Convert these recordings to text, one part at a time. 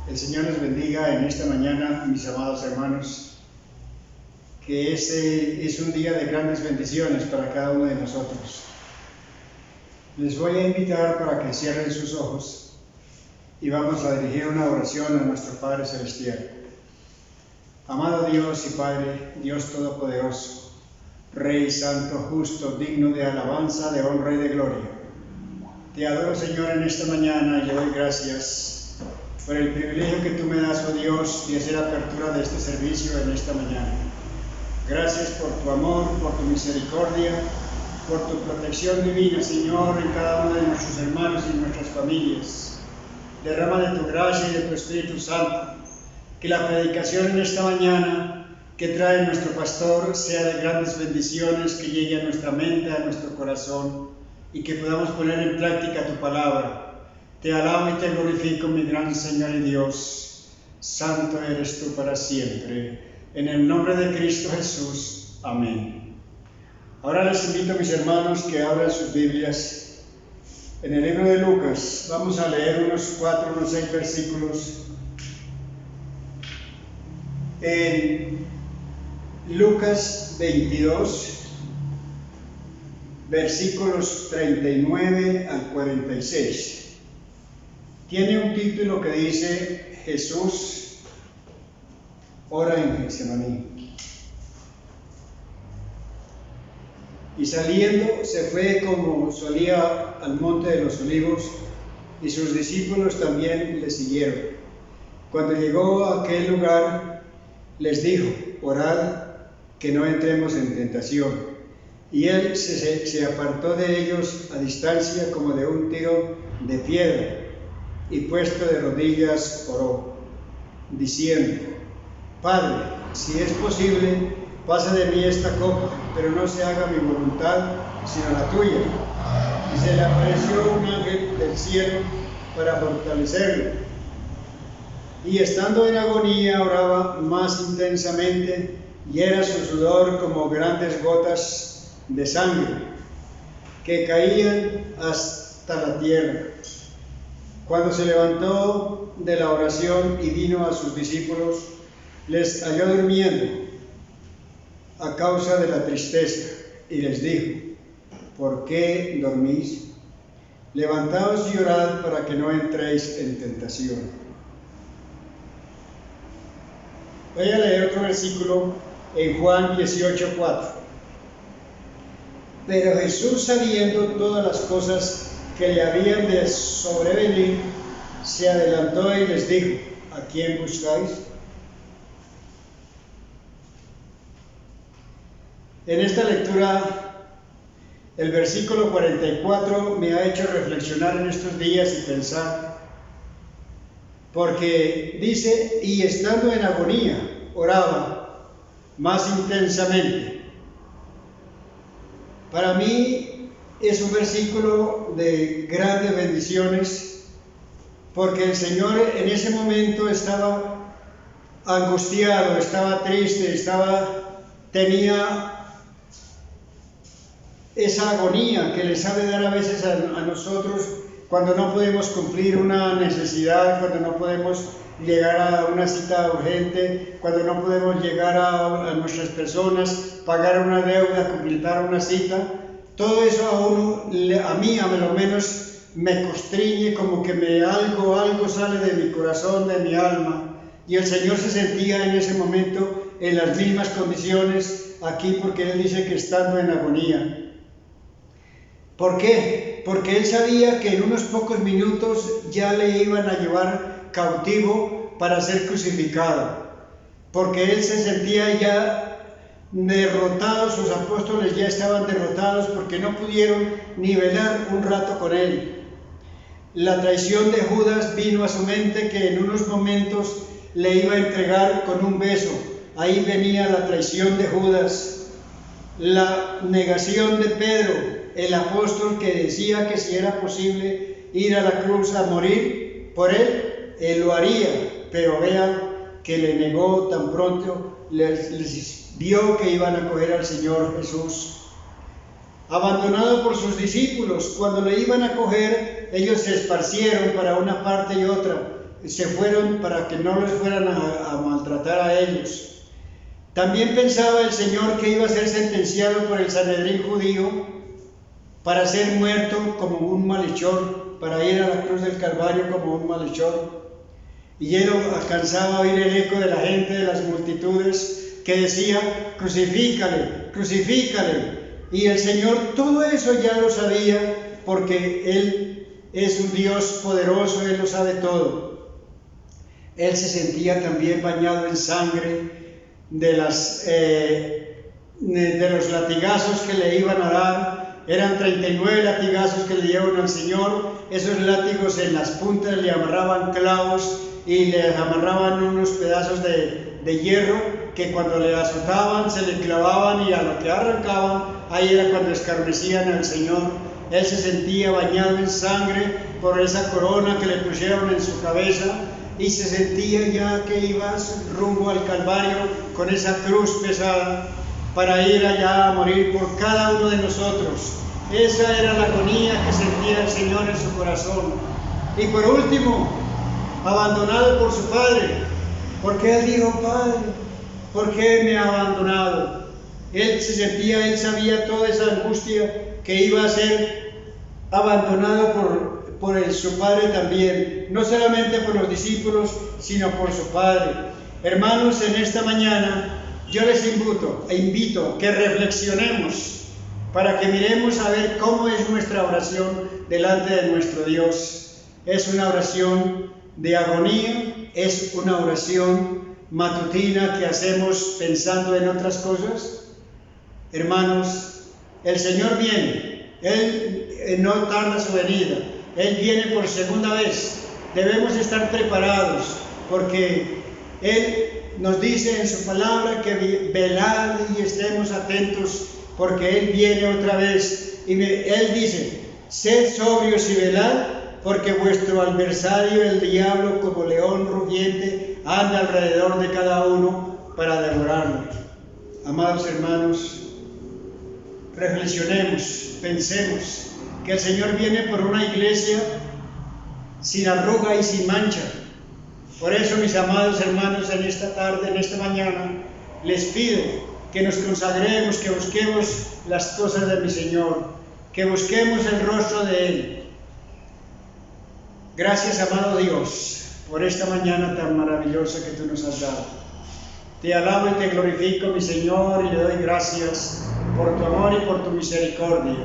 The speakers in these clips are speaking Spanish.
El Señor nos bendiga en esta mañana, mis amados hermanos, que este es un día de grandes bendiciones para cada uno de nosotros. Les voy a invitar para que cierren sus ojos y vamos a dirigir una oración a nuestro Padre Celestial. Amado Dios y Padre, Dios Todopoderoso, Rey Santo, justo, digno de alabanza, de honra y de gloria. Te adoro, Señor, en esta mañana y le doy gracias por el privilegio que tú me das, oh Dios, de hacer apertura de este servicio en esta mañana. Gracias por tu amor, por tu misericordia, por tu protección divina, Señor, en cada uno de nuestros hermanos y nuestras familias. Derrama de tu gracia y de tu Espíritu Santo, que la predicación en esta mañana que trae nuestro pastor sea de grandes bendiciones, que llegue a nuestra mente, a nuestro corazón, y que podamos poner en práctica tu palabra. Te alabo y te glorifico, mi gran Señor y Dios. Santo eres tú para siempre. En el nombre de Cristo Jesús. Amén. Ahora les invito, mis hermanos, que abran sus Biblias en el libro de Lucas. Vamos a leer unos 6 versículos. En Lucas 22, versículos 39 al 46. Tiene un título que dice: Jesús ora en Getsemaní. Y saliendo se fue como solía al monte de los olivos, y sus discípulos también le siguieron. Cuando llegó a aquel lugar, les dijo: orad, que no entremos en tentación. Y él se apartó de ellos a distancia como de un tiro de piedra, y puesto de rodillas oró, diciendo: Padre, si es posible, pasa de mí esta copa, pero no se haga mi voluntad, sino la tuya. Y se le apareció un ángel del cielo para fortalecerlo. Y estando en agonía oraba más intensamente, y era su sudor como grandes gotas de sangre, que caían hasta la tierra. Cuando se levantó de la oración y vino a sus discípulos, les halló durmiendo a causa de la tristeza, y les dijo: ¿por qué dormís? Levantaos y orad para que no entréis en tentación. Voy a leer otro versículo en Juan 18:4. Pero Jesús, sabiendo todas las cosas que le habían de sobrevenir, se adelantó y les dijo: ¿a quién buscáis? En esta lectura, el versículo 44 me ha hecho reflexionar en estos días y pensar, porque dice: y estando en agonía, oraba más intensamente. Para mí es un versículo de grandes bendiciones, porque el Señor en ese momento estaba angustiado, estaba triste, tenía esa agonía que le sabe dar a veces a nosotros cuando no podemos cumplir una necesidad, cuando no podemos llegar a una cita urgente, cuando no podemos llegar a nuestras personas, pagar una deuda, completar una cita. Todo eso a mí a lo menos me constriñe, como que algo sale de mi corazón, de mi alma. Y el Señor se sentía en ese momento en las mismas condiciones aquí, porque Él dice que estando en agonía. ¿Por qué? Porque Él sabía que en unos pocos minutos ya le iban a llevar cautivo para ser crucificado. Porque Él se sentía ya derrotados, sus apóstoles ya estaban derrotados porque no pudieron ni velar un rato con él. La traición de Judas vino a su mente, que en unos momentos le iba a entregar con un beso. Ahí venía la traición de Judas. La negación de Pedro, el apóstol que decía que si era posible ir a la cruz a morir por él, él lo haría, pero vean que le negó tan pronto les vio que iban a coger al Señor Jesús. Abandonado por sus discípulos, cuando le iban a coger, ellos se esparcieron para una parte y otra, se fueron para que no los fueran a maltratar a ellos. También pensaba el Señor que iba a ser sentenciado por el Sanedrín judío para ser muerto como un malhechor, para ir a la cruz del Calvario como un malhechor. Y él alcanzaba a oír el eco de la gente, de las multitudes, que decía: crucifícale, crucifícale. Y el Señor todo eso ya lo sabía, porque Él es un Dios poderoso, Él lo sabe todo. Él se sentía también bañado en sangre de los latigazos que le iban a dar. Eran 39 latigazos que le dieron al Señor. Esos látigos en las puntas le amarraban clavos y le amarraban unos pedazos de hierro que cuando le azotaban se le clavaban, y a lo que arrancaban, ahí era cuando escarnecían al Señor. Él se sentía bañado en sangre por esa corona que le pusieron en su cabeza, y se sentía ya que iba rumbo al Calvario con esa cruz pesada para ir allá a morir por cada uno de nosotros. Esa era la agonía que sentía el Señor en su corazón. Y por último, abandonado por su Padre, porque Él dijo: Padre, ¿por qué me ha abandonado? Él se sentía, él sabía toda esa angustia que iba a ser abandonado por su Padre también, no solamente por los discípulos, sino por su Padre. Hermanos, en esta mañana yo les invito que reflexionemos para que miremos a ver cómo es nuestra oración delante de nuestro Dios. Es una oración de agonía, es una oración matutina que hacemos pensando en otras cosas. Hermanos, el Señor viene, Él no tarda su venida, Él viene por segunda vez. Debemos estar preparados, porque Él nos dice en su palabra que velad y estemos atentos, porque Él viene otra vez. Y Él dice: sed sobrios y velad, porque vuestro adversario, el diablo, como león rugiente, anda alrededor de cada uno para devorarlo. Amados hermanos, reflexionemos, pensemos que el Señor viene por una iglesia sin arruga y sin mancha. Por eso, mis amados hermanos, en esta tarde, en esta mañana, les pido que nos consagremos, que busquemos las cosas de mi Señor, que busquemos el rostro de Él. Gracias, amado Dios, por esta mañana tan maravillosa que tú nos has dado. Te alabo y te glorifico, mi Señor, y le doy gracias por tu amor y por tu misericordia.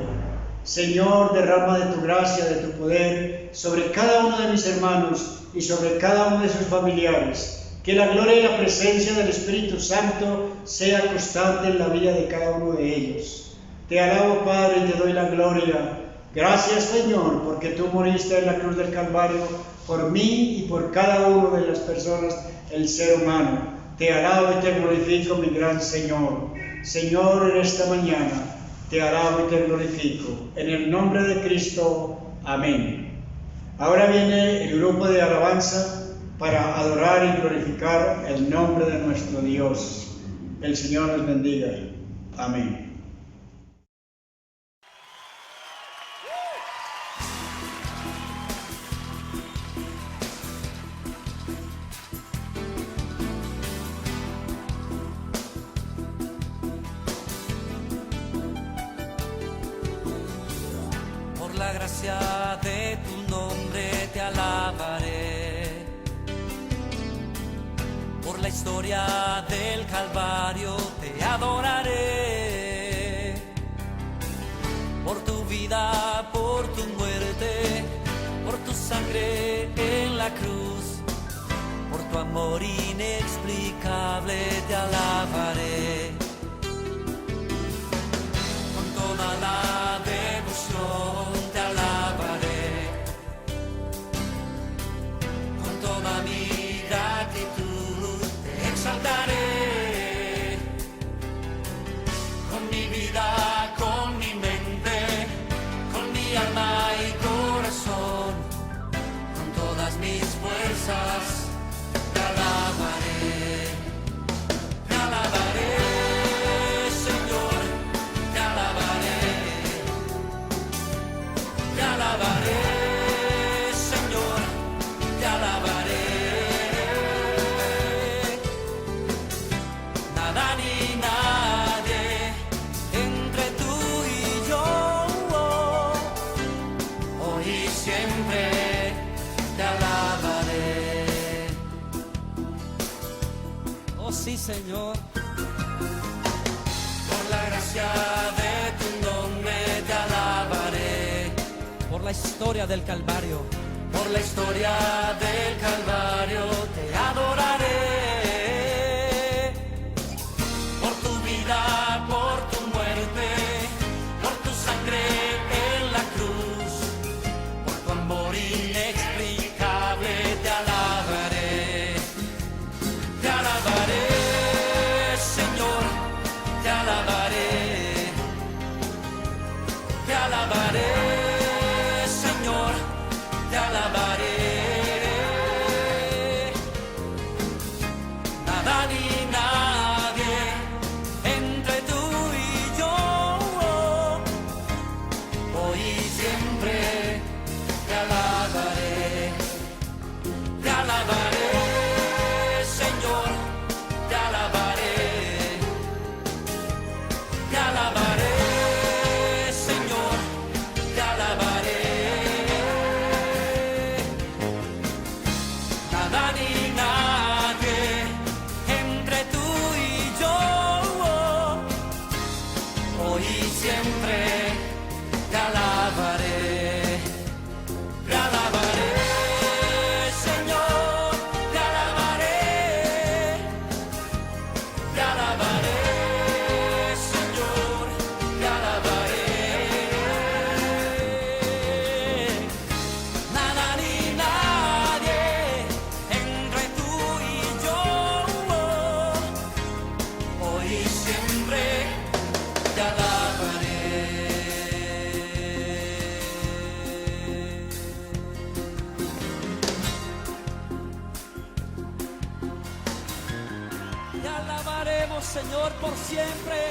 Señor, derrama de tu gracia, de tu poder sobre cada uno de mis hermanos y sobre cada uno de sus familiares. Que la gloria y la presencia del Espíritu Santo sea constante en la vida de cada uno de ellos. Te alabo, Padre, y te doy la gloria. Gracias, Señor, porque tú moriste en la cruz del Calvario por mí y por cada uno de las personas, el ser humano. Te alabo y te glorifico, mi gran Señor. Señor, en esta mañana te alabo y te glorifico. En el nombre de Cristo. Amén. Ahora viene el grupo de alabanza para adorar y glorificar el nombre de nuestro Dios. El Señor les bendiga. Amén. La gracia de tu nombre te alabaré, por la historia del Calvario te adoraré, por tu vida, por tu muerte, por tu sangre en la cruz, por tu amor inexplicable te alabaré, con toda la devoción. Exaltaré con mi vida, con mi mente, con mi alma y corazón, con todas mis fuerzas, te alabaré, te alabaré. sí Señor. Por la gracia de tu nombre te alabaré. Por la historia del Calvario. Por la historia del Calvario te adoraré. Por tu vida, por tu muerte, por tu sangre en la cruz, por tu amor inexplicable te alabaré. Te alabaré, Señor, te alabaré. Te alabaré, Señor, te alabaré. Nada ni nadie entre tú y yo, hoy y siempre te alabaré. Te alabaré, Señor, te alabaré. Te alabaré, Señor, te alabaré. Nada ni nadie entre tú y yo, hoy y siempre te alabaré. Te alabaré, Señor, te alabaré. Te alabaré, Señor, te alabaré. Nada ni nadie entre tú y yo, hoy y siempre te alabaré. Te alabaremos, Señor, por siempre.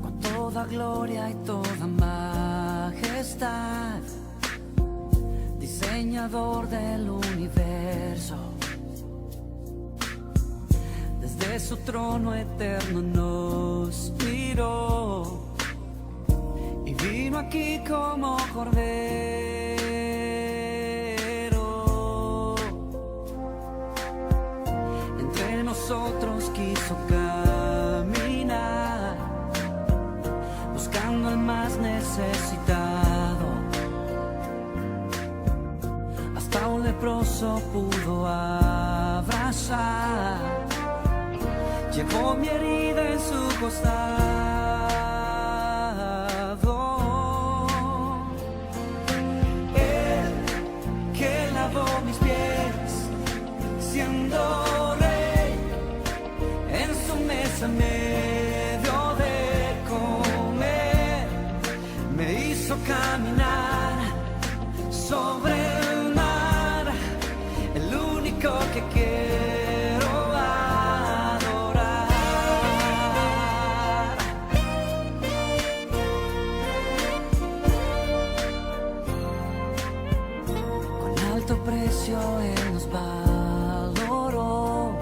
Con toda gloria y toda majestad, diseñador del universo, desde su trono eterno nos miró y vino aquí como cordero. Entre nosotros quiso caminar, buscando al más necesitado. Hasta un leproso pudo abrazar. Llevó mi herida en su costado. Él que lavó mis pies, siendo rey, en su mesa me dio de comer. Me hizo caminar sobre el mar, el único que quiero adorar. Con alto precio Él nos valoró,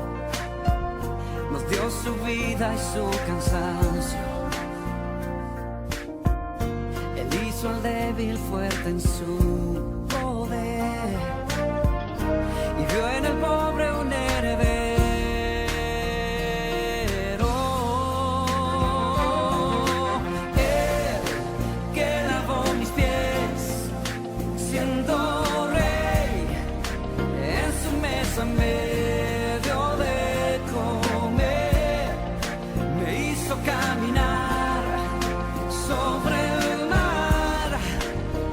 nos dio su vida y su cansancio. Él hizo al débil fuerte en su poder y vio en el pobre un heredero. Él que lavó mis pies, siendo rey, en su mesa me dio de comer. Me hizo caminar sobre el mar,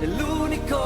el único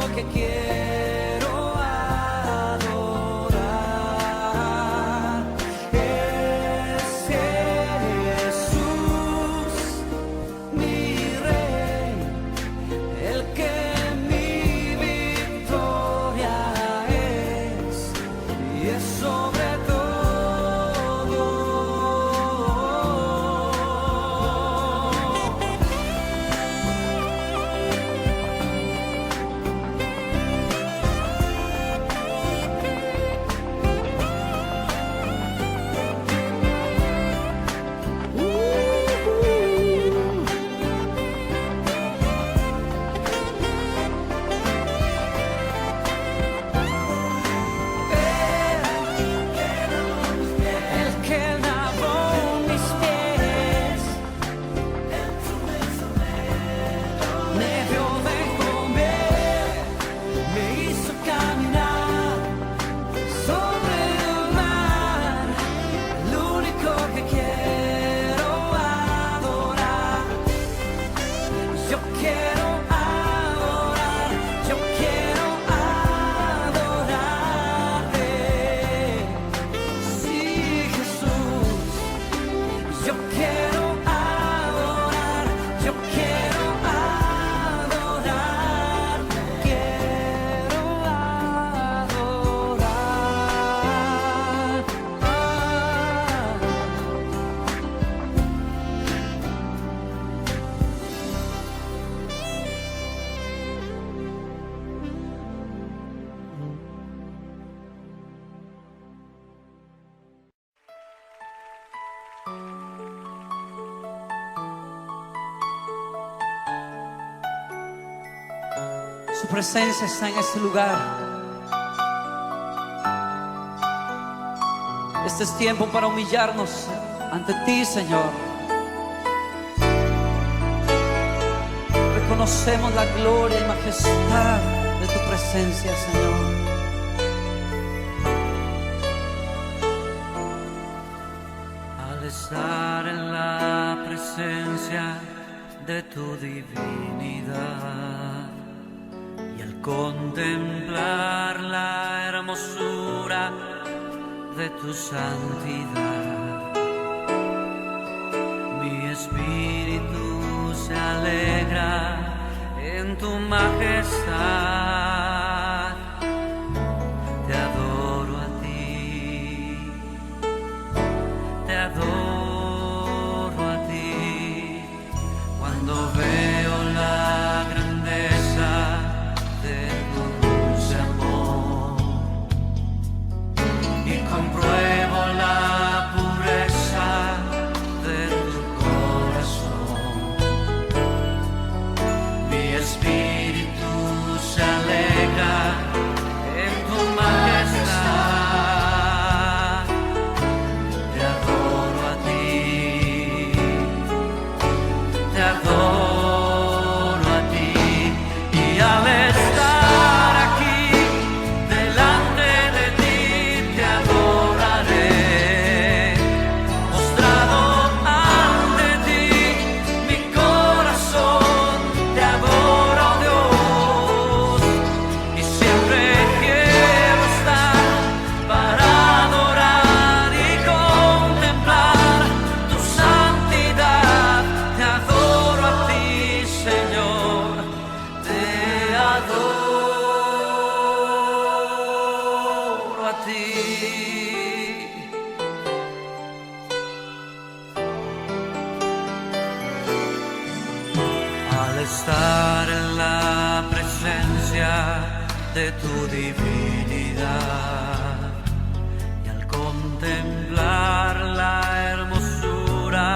Su presencia está en este lugar. Este es tiempo para humillarnos ante ti, Señor. Reconocemos la gloria y majestad de tu presencia, Señor. Al estar en la presencia de tu divinidad y al contemplar la hermosura de tu santidad, mi espíritu se alegra en tu majestad. Te adoro a ti, te adoro a ti. Cuando veo la grandeza de tu dulce amor y compruebo la pureza de tu corazón, mi espíritu se alegra en tu majestad. Te adoro a ti, te adoro a ti. Y al estar aquí delante de ti te adoraré, postrado ante ti, mi corazón te adora, oh Dios, y siempre quiero estar para adorar y contemplar tu santidad. Te adoro a ti, Señor, te adoro a ti. Al estar en la presencia de tu divinidad y al contemplar la hermosura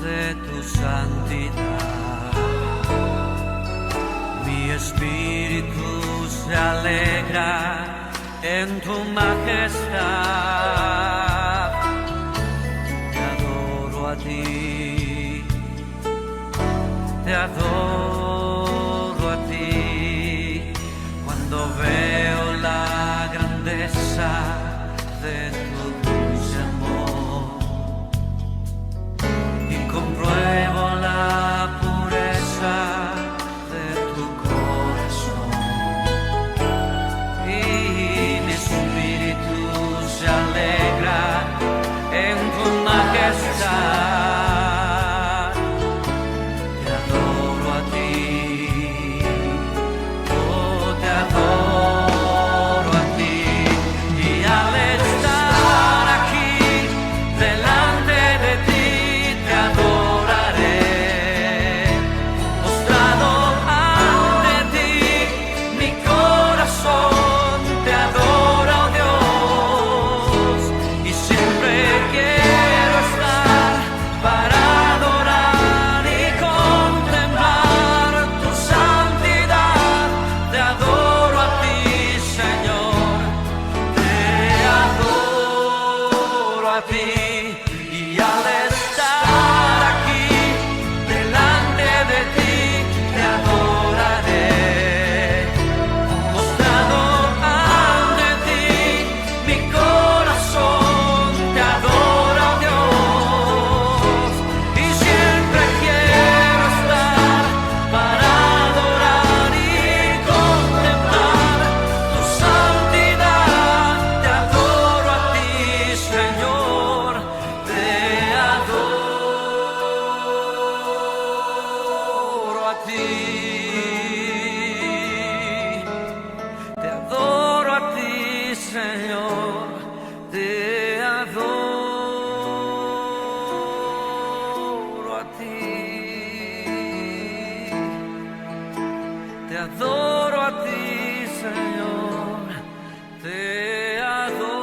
de tu santidad, mi espíritu se alegra en tu majestad. Te adoro a ti, te adoro a ti. Cuando veo la grandeza de tu dulce amor y compruebo la pureza de tu corazón, y mi espíritu se alegra en tu majestad. Te adoro a ti, oh, te adoro a ti. Y al estar aquí delante de ti te adoraré, postrado ante ti, mi corazón te adora, oh Dios, y siempre quiero estar para adorar y contemplar tu santidad. Te adoro a ti, Señor, te adoro a ti. Y al estar aquí delante de ti te adoraré, postrado ante ti, mi corazón te adora, oh Dios, y siempre quiero estar para adorar y contemplar tu santidad. Te adoro a ti, Señor, te adoro a ti, te adoro a ti, Señor, te adoro a ti, te adoro a ti, Señor, te adoro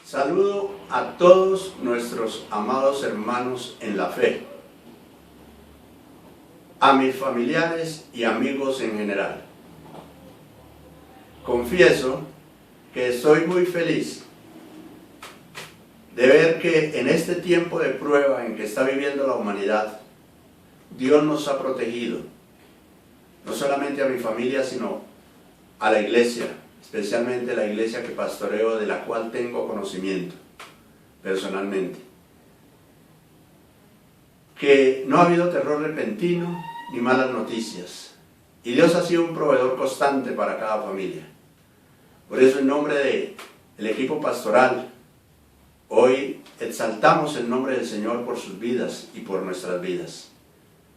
Saludo a todos nuestros amados hermanos en la fe, a mis familiares y amigos en general. Confieso que estoy muy feliz de ver que en este tiempo de prueba en que está viviendo la humanidad, Dios nos ha protegido, no solamente a mi familia, sino a la iglesia, especialmente la iglesia que pastoreo, de la cual tengo conocimiento personalmente. Que no ha habido terror repentino ni malas noticias, y Dios ha sido un proveedor constante para cada familia. Por eso, en nombre del equipo pastoral, hoy exaltamos el nombre del Señor por sus vidas y por nuestras vidas,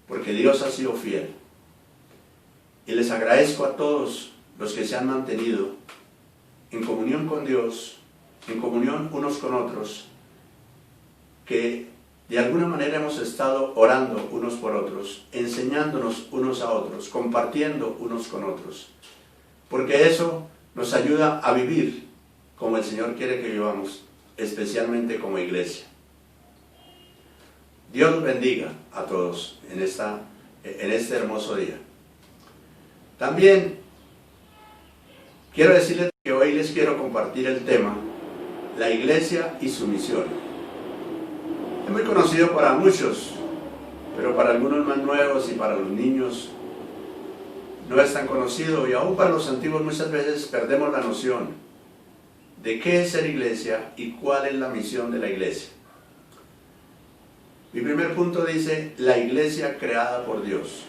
porque Dios ha sido fiel. Y les agradezco a todos los que se han mantenido en comunión con Dios, en comunión unos con otros, que de alguna manera hemos estado orando unos por otros, enseñándonos unos a otros, compartiendo unos con otros, porque eso nos ayuda a vivir como el Señor quiere que vivamos, especialmente como iglesia. Dios los bendiga a todos en este hermoso día. También quiero decirles que hoy les quiero compartir el tema, la iglesia y su misión. Es muy conocido para muchos, pero para algunos más nuevos y para los niños no es tan conocido, y aún para los antiguos muchas veces perdemos la noción de qué es ser iglesia y cuál es la misión de la iglesia. Mi primer punto dice, la iglesia creada por Dios.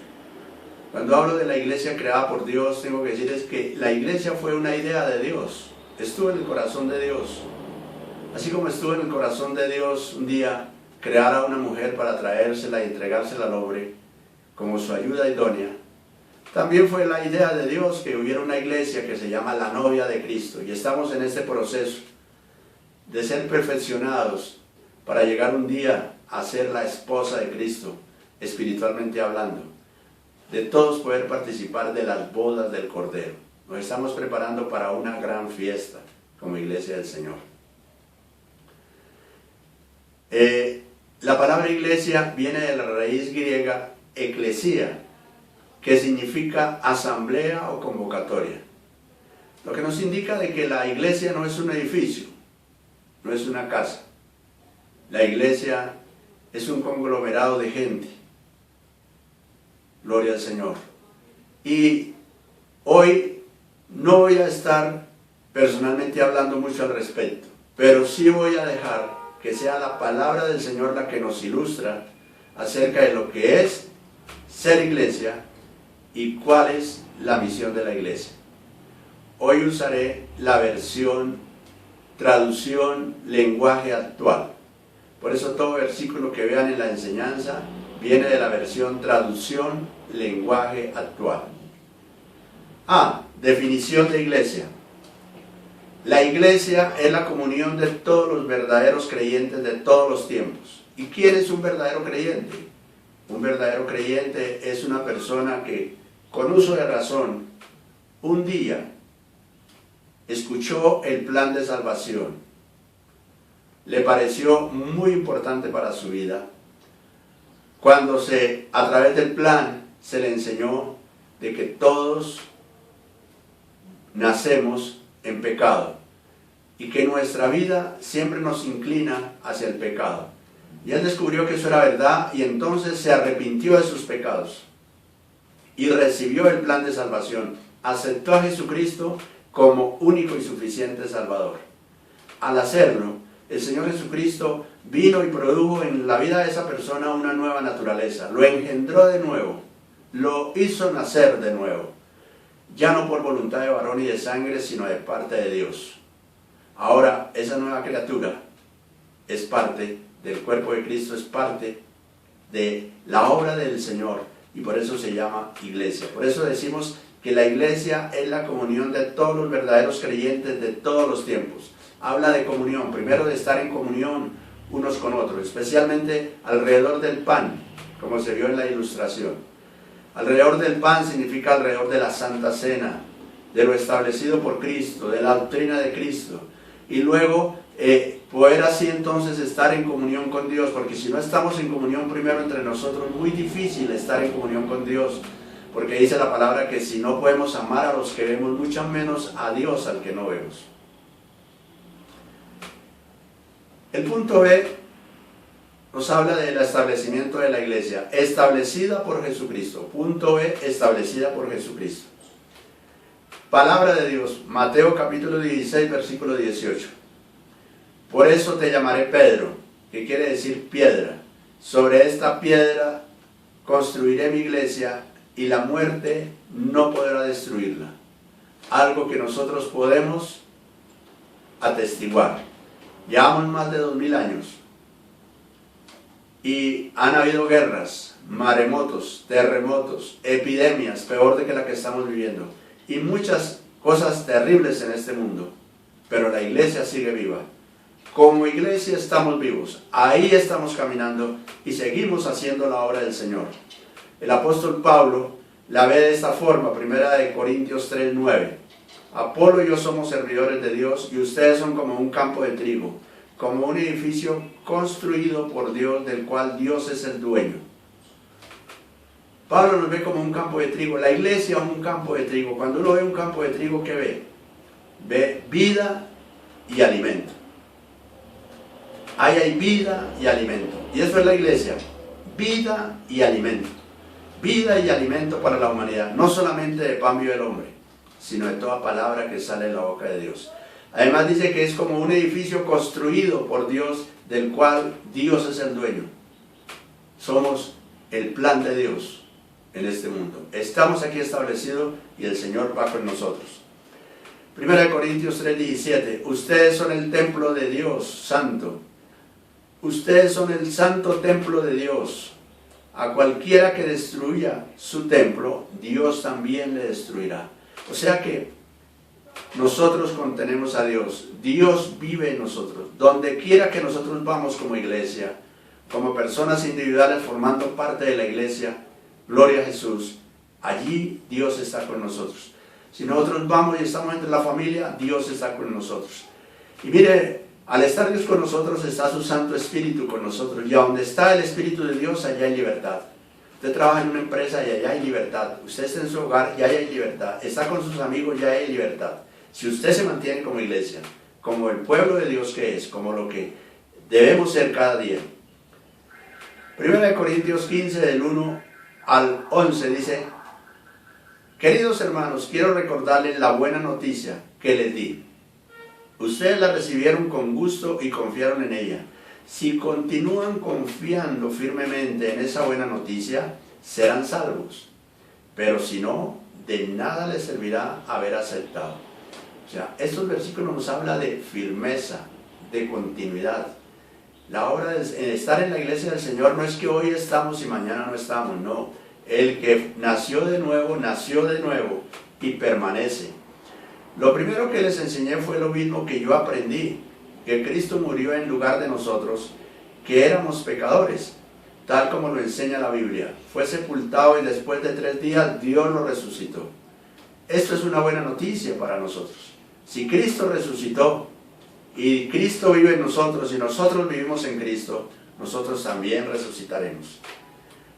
Cuando hablo de la iglesia creada por Dios, tengo que decirles que la iglesia fue una idea de Dios, estuvo en el corazón de Dios. Así como estuvo en el corazón de Dios un día crear a una mujer para traérsela y entregársela al hombre como su ayuda idónea, también fue la idea de Dios que hubiera una iglesia que se llama la novia de Cristo, y estamos en este proceso de ser perfeccionados para llegar un día a ser la esposa de Cristo, espiritualmente hablando, de todos poder participar de las bodas del Cordero. Nos estamos preparando para una gran fiesta como iglesia del Señor. La palabra iglesia viene de la raíz griega eclesia, que significa asamblea o convocatoria. Lo que nos indica de que la iglesia no es un edificio, no es una casa. La iglesia es un conglomerado de gente. Gloria al Señor. Y hoy no voy a estar personalmente hablando mucho al respecto, pero sí voy a dejar que sea la palabra del Señor la que nos ilustra acerca de lo que es ser iglesia y cuál es la misión de la iglesia. Hoy usaré la versión, traducción, lenguaje actual. Por eso todo versículo que vean en la enseñanza viene de la versión traducción, lenguaje actual. Definición de iglesia. La iglesia es la comunión de todos los verdaderos creyentes de todos los tiempos. ¿Y quién es un verdadero creyente? Un verdadero creyente es una persona que, con uso de razón, un día escuchó el plan de salvación, le pareció muy importante para su vida, cuando a través del plan se le enseñó de que todos nacemos en pecado y que nuestra vida siempre nos inclina hacia el pecado. Y él descubrió que eso era verdad, y entonces se arrepintió de sus pecados y recibió el plan de salvación. Aceptó a Jesucristo como único y suficiente Salvador. Al hacerlo, el Señor Jesucristo vino y produjo en la vida de esa persona una nueva naturaleza, lo engendró de nuevo, lo hizo nacer de nuevo, ya no por voluntad de varón y de sangre, sino de parte de Dios. Ahora, esa nueva criatura es parte del cuerpo de Cristo, es parte de la obra del Señor, y por eso se llama iglesia. Por eso decimos que la iglesia es la comunión de todos los verdaderos creyentes de todos los tiempos. Habla de comunión, primero de estar en comunión unos con otros, especialmente alrededor del pan, como se vio en la ilustración. Alrededor del pan significa alrededor de la Santa Cena, de lo establecido por Cristo, de la doctrina de Cristo. y luego poder así entonces estar en comunión con Dios, porque si no estamos en comunión primero entre nosotros, muy difícil estar en comunión con Dios, porque dice la palabra que si no podemos amar a los que vemos, mucho menos a Dios al que no vemos. El punto B nos habla del establecimiento de la iglesia, establecida por Jesucristo. Punto B, establecida por Jesucristo. Palabra de Dios, Mateo capítulo 16, versículo 18. Por eso te llamaré Pedro, que quiere decir piedra. Sobre esta piedra construiré mi iglesia y la muerte no podrá destruirla. Algo que nosotros podemos atestiguar. Llevamos más de 2000 años y han habido guerras, maremotos, terremotos, epidemias, peor de que la que estamos viviendo, y muchas cosas terribles en este mundo, pero la iglesia sigue viva. Como iglesia estamos vivos, ahí estamos caminando y seguimos haciendo la obra del Señor. El apóstol Pablo la ve de esta forma, 1 Corintios 3:9. Apolo y yo somos servidores de Dios y ustedes son como un campo de trigo, como un edificio construido por Dios, del cual Dios es el dueño. Pablo nos ve como un campo de trigo, la iglesia es un campo de trigo. Cuando uno ve un campo de trigo, ¿qué ve? Ve vida y alimento. Ahí hay vida y alimento. Y eso es la iglesia, vida y alimento. Vida y alimento para la humanidad, no solamente de pan vive el hombre, sino de toda palabra que sale de la boca de Dios. Además dice que es como un edificio construido por Dios, del cual Dios es el dueño. Somos el plan de Dios en este mundo. Estamos aquí establecidos y el Señor va con nosotros. 1 Corintios 3:17. Ustedes son el templo de Dios santo. Ustedes son el santo templo de Dios. A cualquiera que destruya su templo, Dios también le destruirá. O sea que nosotros contenemos a Dios. Dios vive en nosotros. Donde quiera que nosotros vamos como iglesia, como personas individuales formando parte de la iglesia, gloria a Jesús, allí Dios está con nosotros. Si nosotros vamos y estamos entre la familia, Dios está con nosotros. Y mire, al estar Dios con nosotros, está su Santo Espíritu con nosotros. Y a donde está el Espíritu de Dios, allá hay libertad. Usted trabaja en una empresa y allá hay libertad. Usted está en su hogar y allá hay libertad. Está con sus amigos y allá hay libertad. Si usted se mantiene como iglesia, como el pueblo de Dios que es, como lo que debemos ser cada día. 1 Corintios 15, del 1 al 11 dice: queridos hermanos, quiero recordarles la buena noticia que les di. Ustedes la recibieron con gusto y confiaron en ella. Si continúan confiando firmemente en esa buena noticia, serán salvos. Pero si no, de nada les servirá haber aceptado. O sea, estos versículos nos hablan de firmeza, de continuidad. La obra de estar en la iglesia del Señor no es que hoy estamos y mañana no estamos, no. El que nació de nuevo y permanece. Lo primero que les enseñé fue lo mismo que yo aprendí, que Cristo murió en lugar de nosotros, que éramos pecadores, tal como lo enseña la Biblia. Fue sepultado y después de 3 días Dios lo resucitó. Esto es una buena noticia para nosotros. Si Cristo resucitó y Cristo vive en nosotros y nosotros vivimos en Cristo, nosotros también resucitaremos.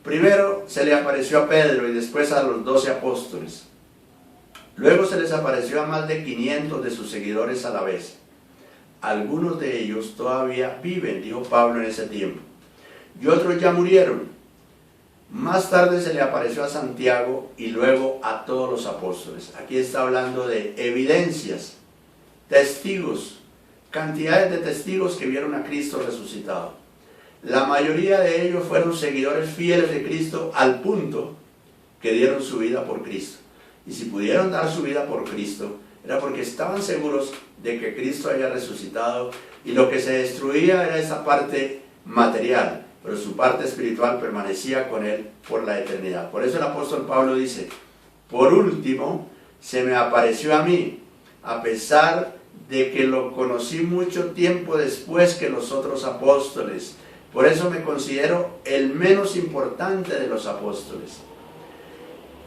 Primero se le apareció a Pedro y después a los 12 apóstoles. Luego se les apareció a más de 500 de sus seguidores a la vez. Algunos de ellos todavía viven, dijo Pablo en ese tiempo, y otros ya murieron. Más tarde se le apareció a Santiago y luego a todos los apóstoles. Aquí está hablando de evidencias, testigos, cantidades de testigos que vieron a Cristo resucitado. La mayoría de ellos fueron seguidores fieles de Cristo al punto que dieron su vida por Cristo. Y si pudieron dar su vida por Cristo, era porque estaban seguros de que Cristo había resucitado y lo que se destruía era esa parte material, pero su parte espiritual permanecía con Él por la eternidad. Por eso el apóstol Pablo dice: por último, se me apareció a mí, a pesar de que lo conocí mucho tiempo después que los otros apóstoles. Por eso me considero el menos importante de los apóstoles.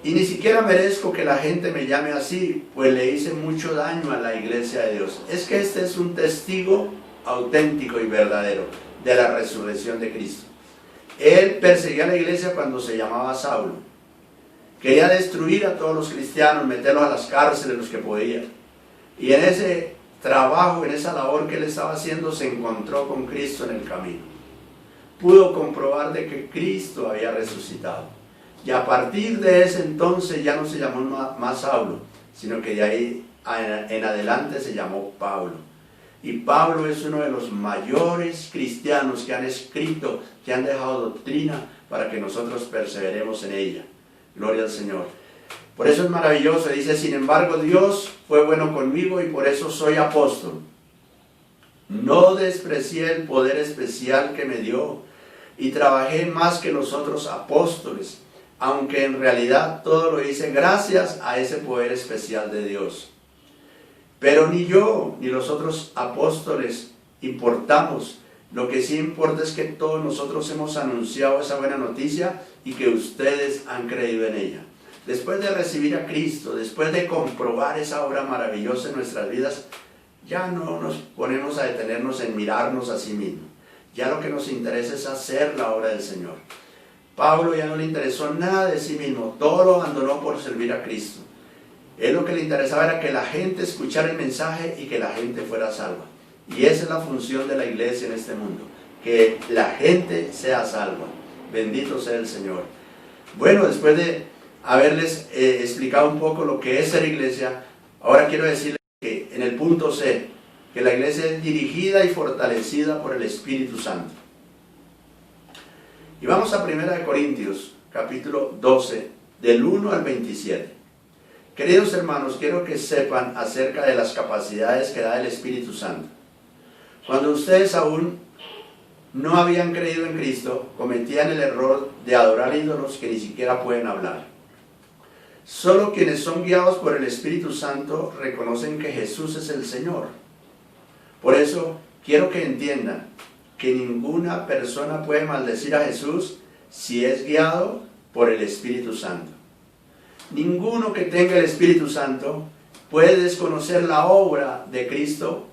Y ni siquiera merezco que la gente me llame así, pues le hice mucho daño a la iglesia de Dios. Es que este es un testigo auténtico y verdadero de la resurrección de Cristo. Él perseguía a la iglesia cuando se llamaba Saulo. Quería destruir a todos los cristianos, meterlos a las cárceles los que podía. Y en ese trabajo, en esa labor que él estaba haciendo, se encontró con Cristo en el camino. Pudo comprobar de que Cristo había resucitado. Y a partir de ese entonces ya no se llamó más Saulo, sino que de ahí en adelante se llamó Pablo. Y Pablo es uno de los mayores cristianos que han escrito, que han dejado doctrina para que nosotros perseveremos en ella. Gloria al Señor. Por eso es maravilloso, dice, sin embargo Dios fue bueno conmigo y por eso soy apóstol. No desprecié el poder especial que me dio y trabajé más que los otros apóstoles, aunque en realidad todo lo hice gracias a ese poder especial de Dios. Pero ni yo ni los otros apóstoles importamos. Lo que sí importa es que todos nosotros hemos anunciado esa buena noticia y que ustedes han creído en ella. Después de recibir a Cristo, después de comprobar esa obra maravillosa en nuestras vidas, ya no nos ponemos a detenernos en mirarnos a sí mismos. Ya lo que nos interesa es hacer la obra del Señor. Pablo ya no le interesó nada de sí mismo, todo lo abandonó por servir a Cristo. Él lo que le interesaba era que la gente escuchara el mensaje y que la gente fuera salva. Y esa es la función de la iglesia en este mundo, que la gente sea salva. Bendito sea el Señor. Bueno, después de haberles explicado un poco lo que es ser iglesia, ahora quiero decirles que en el punto C, que la iglesia es dirigida y fortalecida por el Espíritu Santo. Y vamos a 1 Corintios, capítulo 12, del 1 al 27. Queridos hermanos, quiero que sepan acerca de las capacidades que da el Espíritu Santo. Cuando ustedes aún no habían creído en Cristo, cometían el error de adorar ídolos que ni siquiera pueden hablar. Solo quienes son guiados por el Espíritu Santo reconocen que Jesús es el Señor. Por eso, quiero que entiendan que ninguna persona puede maldecir a Jesús si es guiado por el Espíritu Santo. Ninguno que tenga el Espíritu Santo puede desconocer la obra de Cristo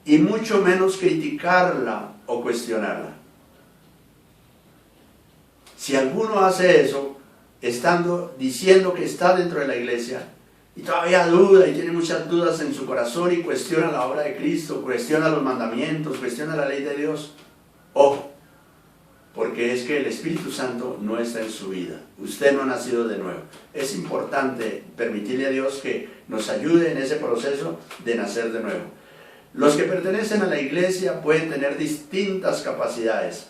y mucho menos criticarla o cuestionarla. Si alguno hace eso, diciendo que está dentro de la iglesia, y todavía duda y tiene muchas dudas en su corazón y cuestiona la obra de Cristo, cuestiona los mandamientos, cuestiona la ley de Dios, ojo, porque es que el Espíritu Santo no está en su vida. Usted no ha nacido de nuevo. Es importante permitirle a Dios que nos ayude en ese proceso de nacer de nuevo. Los que pertenecen a la iglesia pueden tener distintas capacidades,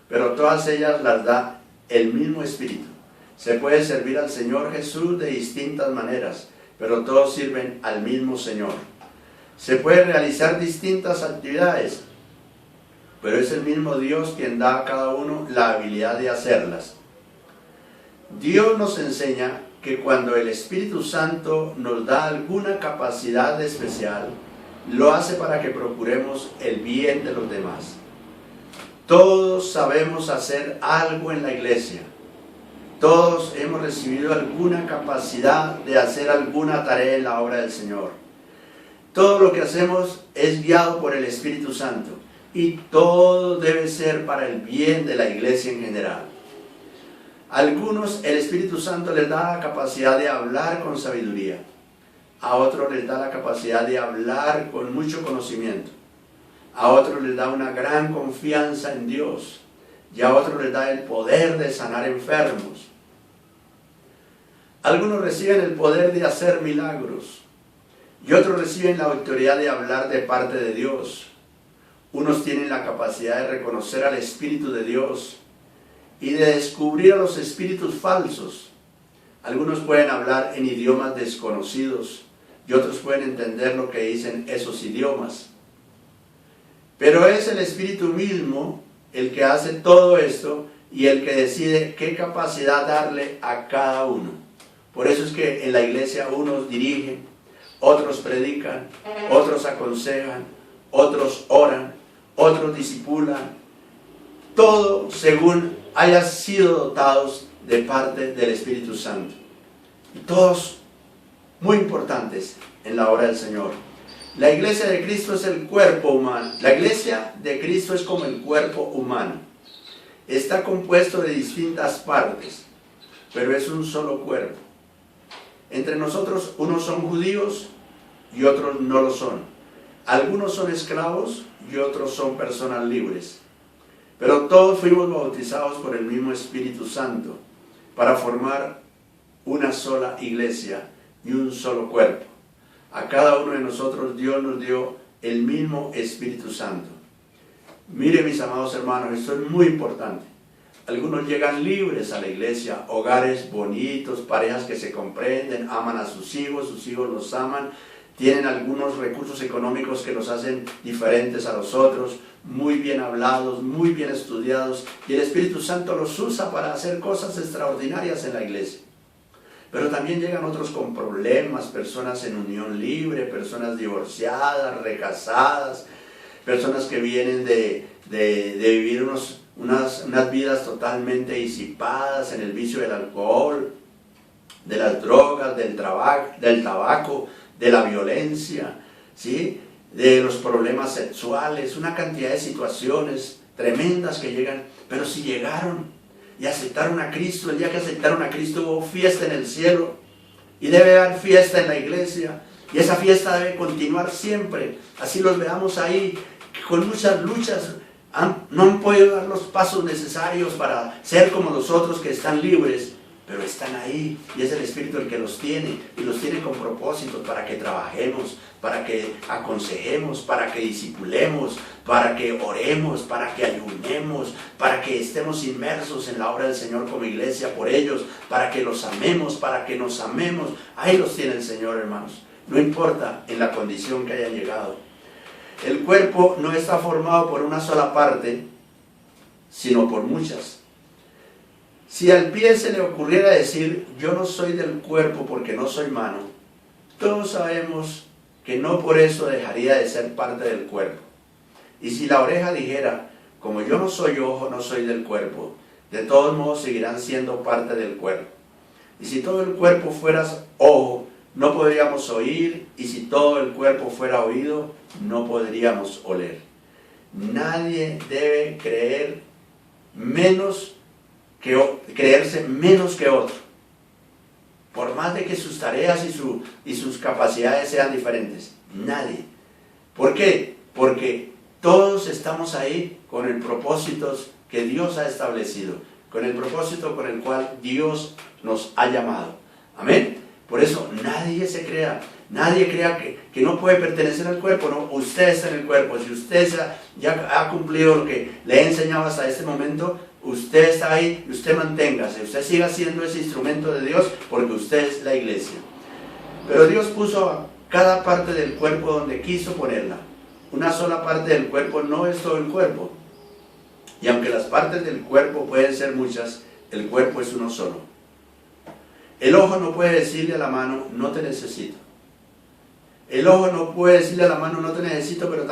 pero todas ellas las da el mismo Espíritu. Se puede servir al Señor Jesús de distintas maneras, pero todos sirven al mismo Señor. Se pueden realizar distintas actividades, pero es el mismo Dios quien da a cada uno la habilidad de hacerlas. Dios nos enseña que cuando el Espíritu Santo nos da alguna capacidad especial, lo hace para que procuremos el bien de los demás. Todos sabemos hacer algo en la iglesia. Todos hemos recibido alguna capacidad de hacer alguna tarea en la obra del Señor. Todo lo que hacemos es guiado por el Espíritu Santo y todo debe ser para el bien de la iglesia en general. A algunos el Espíritu Santo les da la capacidad de hablar con sabiduría. A otros les da la capacidad de hablar con mucho conocimiento. A otros les da una gran confianza en Dios. Y a otros les da el poder de sanar enfermos. Algunos reciben el poder de hacer milagros. Y otros reciben la autoridad de hablar de parte de Dios. Unos tienen la capacidad de reconocer al Espíritu de Dios y de descubrir a los espíritus falsos. Algunos pueden hablar en idiomas desconocidos y otros pueden entender lo que dicen esos idiomas. Pero es el Espíritu mismo el que hace todo esto y el que decide qué capacidad darle a cada uno. Por eso es que en la iglesia unos dirigen, otros predican, otros aconsejan, otros oran, otros discipulan. Todo según hayan sido dotados de parte del Espíritu Santo. y todos muy importantes en la obra del Señor. La iglesia de Cristo es el cuerpo humano. La iglesia de Cristo es como el cuerpo humano. Está compuesto de distintas partes, pero es un solo cuerpo. Entre nosotros, unos son judíos y otros no lo son. Algunos son esclavos y otros son personas libres. Pero todos fuimos bautizados por el mismo Espíritu Santo para formar una sola iglesia y un solo cuerpo. A cada uno de nosotros Dios nos dio el mismo Espíritu Santo. Mire, mis amados hermanos, esto es muy importante. Algunos llegan libres a la iglesia, hogares bonitos, parejas que se comprenden, aman a sus hijos los aman, tienen algunos recursos económicos que los hacen diferentes a los otros, muy bien hablados, muy bien estudiados, y el Espíritu Santo los usa para hacer cosas extraordinarias en la iglesia. Pero también llegan otros con problemas, personas en unión libre, personas divorciadas, recasadas, personas que vienen de vivir unas vidas totalmente disipadas en el vicio del alcohol, de las drogas, del tabaco, de la violencia, ¿sí? De los problemas sexuales, una cantidad de situaciones tremendas que llegan. Pero si llegaron y aceptaron a Cristo, el día que aceptaron a Cristo hubo fiesta en el cielo, y debe haber fiesta en la iglesia, y esa fiesta debe continuar siempre. Así los veamos ahí, con muchas luchas, no han podido dar los pasos necesarios para ser como los otros que están libres, pero están ahí, y es el Espíritu el que los tiene, y los tiene con propósitos para que trabajemos, para que aconsejemos, para que discipulemos, para que oremos, para que ayunemos, para que estemos inmersos en la obra del Señor como iglesia por ellos, para que los amemos, para que nos amemos. Ahí los tiene el Señor, hermanos. No importa en la condición que hayan llegado. El cuerpo no está formado por una sola parte, sino por muchas. Si al pie se le ocurriera decir, yo no soy del cuerpo porque no soy mano, todos sabemos que no por eso dejaría de ser parte del cuerpo. Y si la oreja dijera, como yo no soy ojo, no soy del cuerpo, de todos modos seguirán siendo parte del cuerpo. Y si todo el cuerpo fuera ojo, no podríamos oír, y si todo el cuerpo fuera oído, no podríamos oler. Nadie debe creerse menos que otro, por más de que sus tareas y sus capacidades sean diferentes. Nadie. ¿Por qué? Porque todos estamos ahí con el propósito que Dios ha establecido, con el propósito con el cual Dios nos ha llamado. Amén. Por eso nadie crea que no puede pertenecer al cuerpo. No, usted está en el cuerpo. Si usted ya ha cumplido lo que le he enseñado hasta este momento, usted está ahí y usted manténgase, usted siga siendo ese instrumento de Dios, porque usted es la iglesia. Pero Dios puso a cada parte del cuerpo donde quiso ponerla. Una sola parte del cuerpo no es todo el cuerpo. Y aunque las partes del cuerpo pueden ser muchas, el cuerpo es uno solo. El ojo no puede decirle a la mano, no te necesito. El ojo no puede decirle a la mano, no te necesito, pero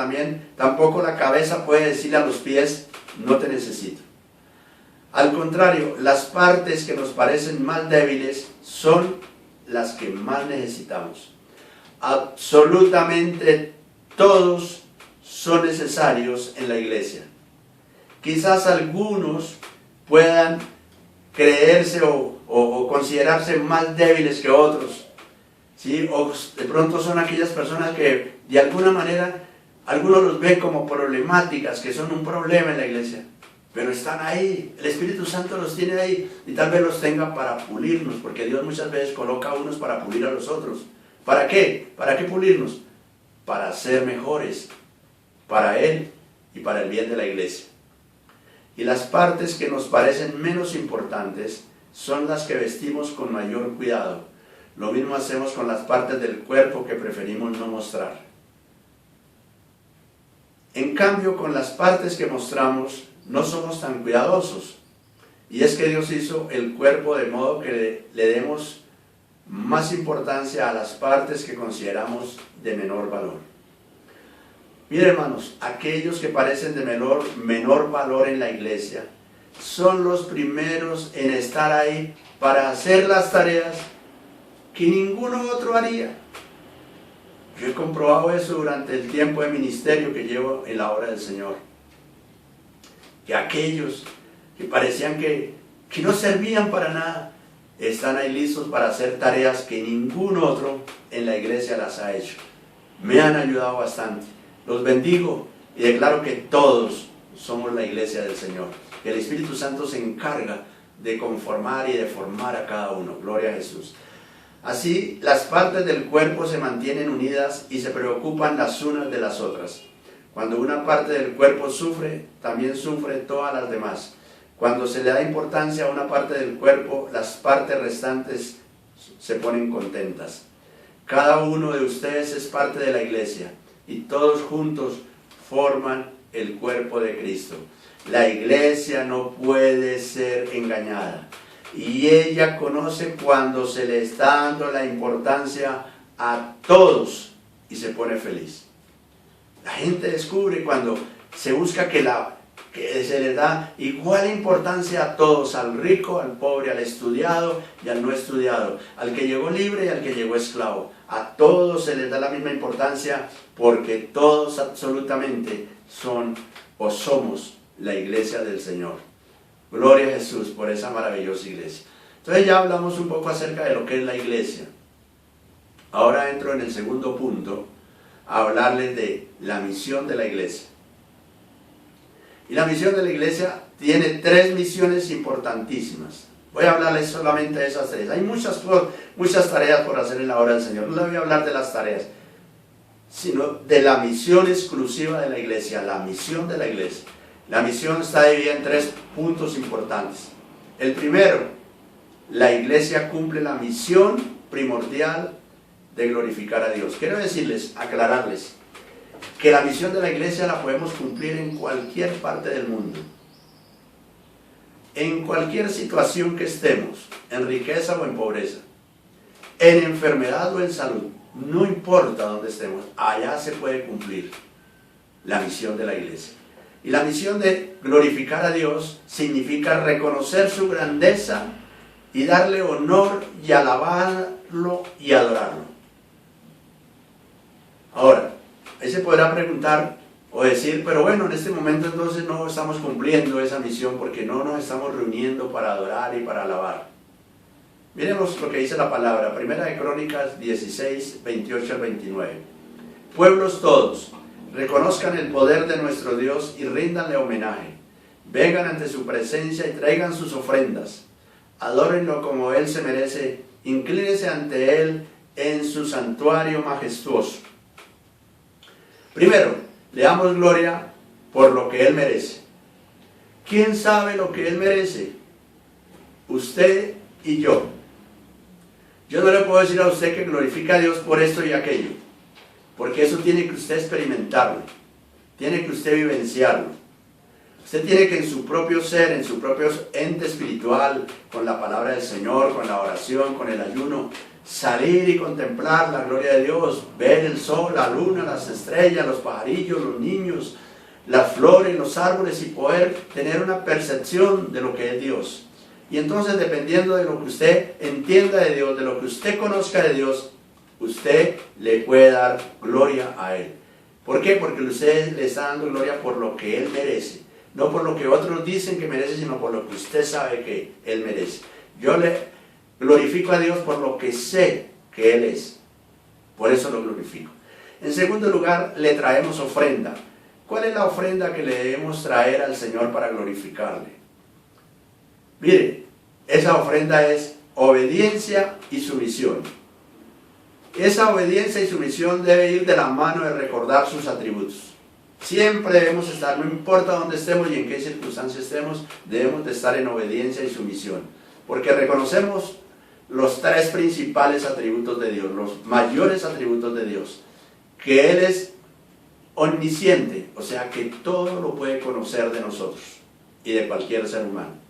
tampoco la cabeza puede decirle a los pies, no te necesito. Al contrario, las partes que nos parecen más débiles son las que más necesitamos. Absolutamente todos son necesarios en la iglesia. Quizás algunos puedan creerse o considerarse más débiles que otros, ¿sí? O de pronto son aquellas personas que de alguna manera algunos los ven como problemáticas, que son un problema en la iglesia. Pero están ahí, el Espíritu Santo los tiene ahí, y tal vez los tenga para pulirnos, porque Dios muchas veces coloca a unos para pulir a los otros. ¿Para qué? ¿Para qué pulirnos? Para ser mejores, para Él y para el bien de la iglesia. Y las partes que nos parecen menos importantes son las que vestimos con mayor cuidado. Lo mismo hacemos con las partes del cuerpo que preferimos no mostrar. En cambio, con las partes que mostramos, no somos tan cuidadosos. Y es que Dios hizo el cuerpo de modo que le demos más importancia a las partes que consideramos de menor valor. Miren, hermanos, aquellos que parecen de menor valor en la iglesia son los primeros en estar ahí para hacer las tareas que ninguno otro haría. Yo he comprobado eso durante el tiempo de ministerio que llevo en la obra del Señor. Que aquellos que parecían que no servían para nada, están ahí listos para hacer tareas que ningún otro en la iglesia las ha hecho. Me han ayudado bastante. Los bendigo y declaro que todos somos la iglesia del Señor. Que el Espíritu Santo se encarga de conformar y de formar a cada uno. Gloria a Jesús. Así, las partes del cuerpo se mantienen unidas y se preocupan las unas de las otras. Cuando una parte del cuerpo sufre, también sufre todas las demás. Cuando se le da importancia a una parte del cuerpo, las partes restantes se ponen contentas. Cada uno de ustedes es parte de la iglesia y todos juntos forman el cuerpo de Cristo. La iglesia no puede ser engañada y ella conoce cuando se le está dando la importancia a todos y se pone feliz. La gente descubre cuando se busca que se le da igual importancia a todos, al rico, al pobre, al estudiado y al no estudiado, al que llegó libre y al que llegó esclavo. A todos se les da la misma importancia porque todos absolutamente son o somos la iglesia del Señor. Gloria a Jesús por esa maravillosa iglesia. Entonces ya hablamos un poco acerca de lo que es la iglesia. Ahora entro en el segundo punto a hablarles de la misión de la iglesia. Y la misión de la iglesia tiene 3 misiones importantísimas. Voy a hablarles solamente de esas 3. Hay muchas tareas por hacer en la obra del Señor. No les voy a hablar de las tareas, sino de la misión exclusiva de la iglesia, la misión de la iglesia. La misión está dividida en 3 puntos importantes. El primero, la iglesia cumple la misión primordial de glorificar a Dios. Quiero decirles, aclararles, que la misión de la iglesia la podemos cumplir en cualquier parte del mundo. En cualquier situación que estemos, en riqueza o en pobreza, en enfermedad o en salud, no importa dónde estemos, allá se puede cumplir la misión de la iglesia. Y la misión de glorificar a Dios significa reconocer su grandeza y darle honor y alabarlo y adorarlo. Ahora, ahí se podrá preguntar o decir, pero bueno, en este momento entonces no estamos cumpliendo esa misión porque no nos estamos reuniendo para adorar y para alabar. Miremos lo que dice la palabra, Primera de Crónicas 16, 28 al 29. Pueblos todos, reconozcan el poder de nuestro Dios y ríndanle homenaje. Vengan ante su presencia y traigan sus ofrendas. Adórenlo como Él se merece, inclínense ante Él en su santuario majestuoso. Primero, le damos gloria por lo que Él merece. ¿Quién sabe lo que Él merece? Usted y yo. Yo no le puedo decir a usted que glorifica a Dios por esto y aquello, porque eso tiene que usted experimentarlo, tiene que usted vivenciarlo. Usted tiene que en su propio ser, en su propio ente espiritual, con la palabra del Señor, con la oración, con el ayuno, salir y contemplar la gloria de Dios, ver el sol, la luna, las estrellas, los pajarillos, los niños, las flores, los árboles y poder tener una percepción de lo que es Dios. Y entonces, dependiendo de lo que usted entienda de Dios, de lo que usted conozca de Dios, usted le puede dar gloria a Él. ¿Por qué? Porque usted le está dando gloria por lo que Él merece. No por lo que otros dicen que merece, sino por lo que usted sabe que Él merece. Yo le glorifico a Dios por lo que sé que Él es. Por eso lo glorifico. En segundo lugar, le traemos ofrenda. ¿Cuál es la ofrenda que le debemos traer al Señor para glorificarle? Mire, esa ofrenda es obediencia y sumisión. Esa obediencia y sumisión debe ir de la mano de recordar sus atributos. Siempre debemos estar, no importa dónde estemos y en qué circunstancias estemos, debemos de estar en obediencia y sumisión. Porque reconocemos los 3 principales atributos de Dios, los mayores atributos de Dios. Que Él es omnisciente, o sea que todo lo puede conocer de nosotros y de cualquier ser humano.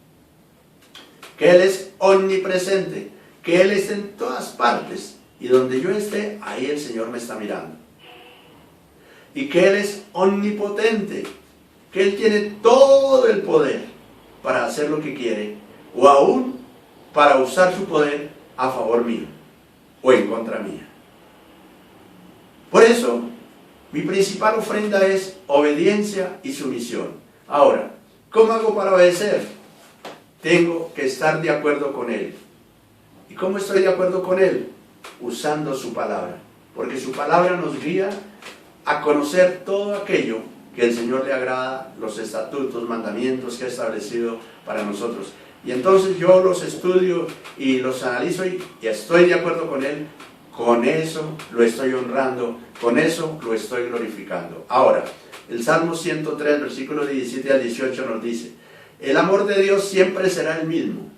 Que Él es omnipresente, que Él está en todas partes y donde yo esté, ahí el Señor me está mirando. Y que Él es omnipotente, que Él tiene todo el poder para hacer lo que quiere o aún para usar su poder a favor mío. o en contra mía. Por eso, mi principal ofrenda es obediencia y sumisión. Ahora, ¿cómo hago para obedecer? Tengo que estar de acuerdo con Él. ¿Y cómo estoy de acuerdo con Él? Usando su palabra. Porque su palabra nos guía a conocer todo aquello que el Señor le agrada, los estatutos, mandamientos que ha establecido para nosotros. Y entonces yo los estudio y los analizo y estoy de acuerdo con Él. Con eso lo estoy honrando, con eso lo estoy glorificando. Ahora, el Salmo 103, versículos 17 al 18 nos dice: el amor de Dios siempre será el mismo.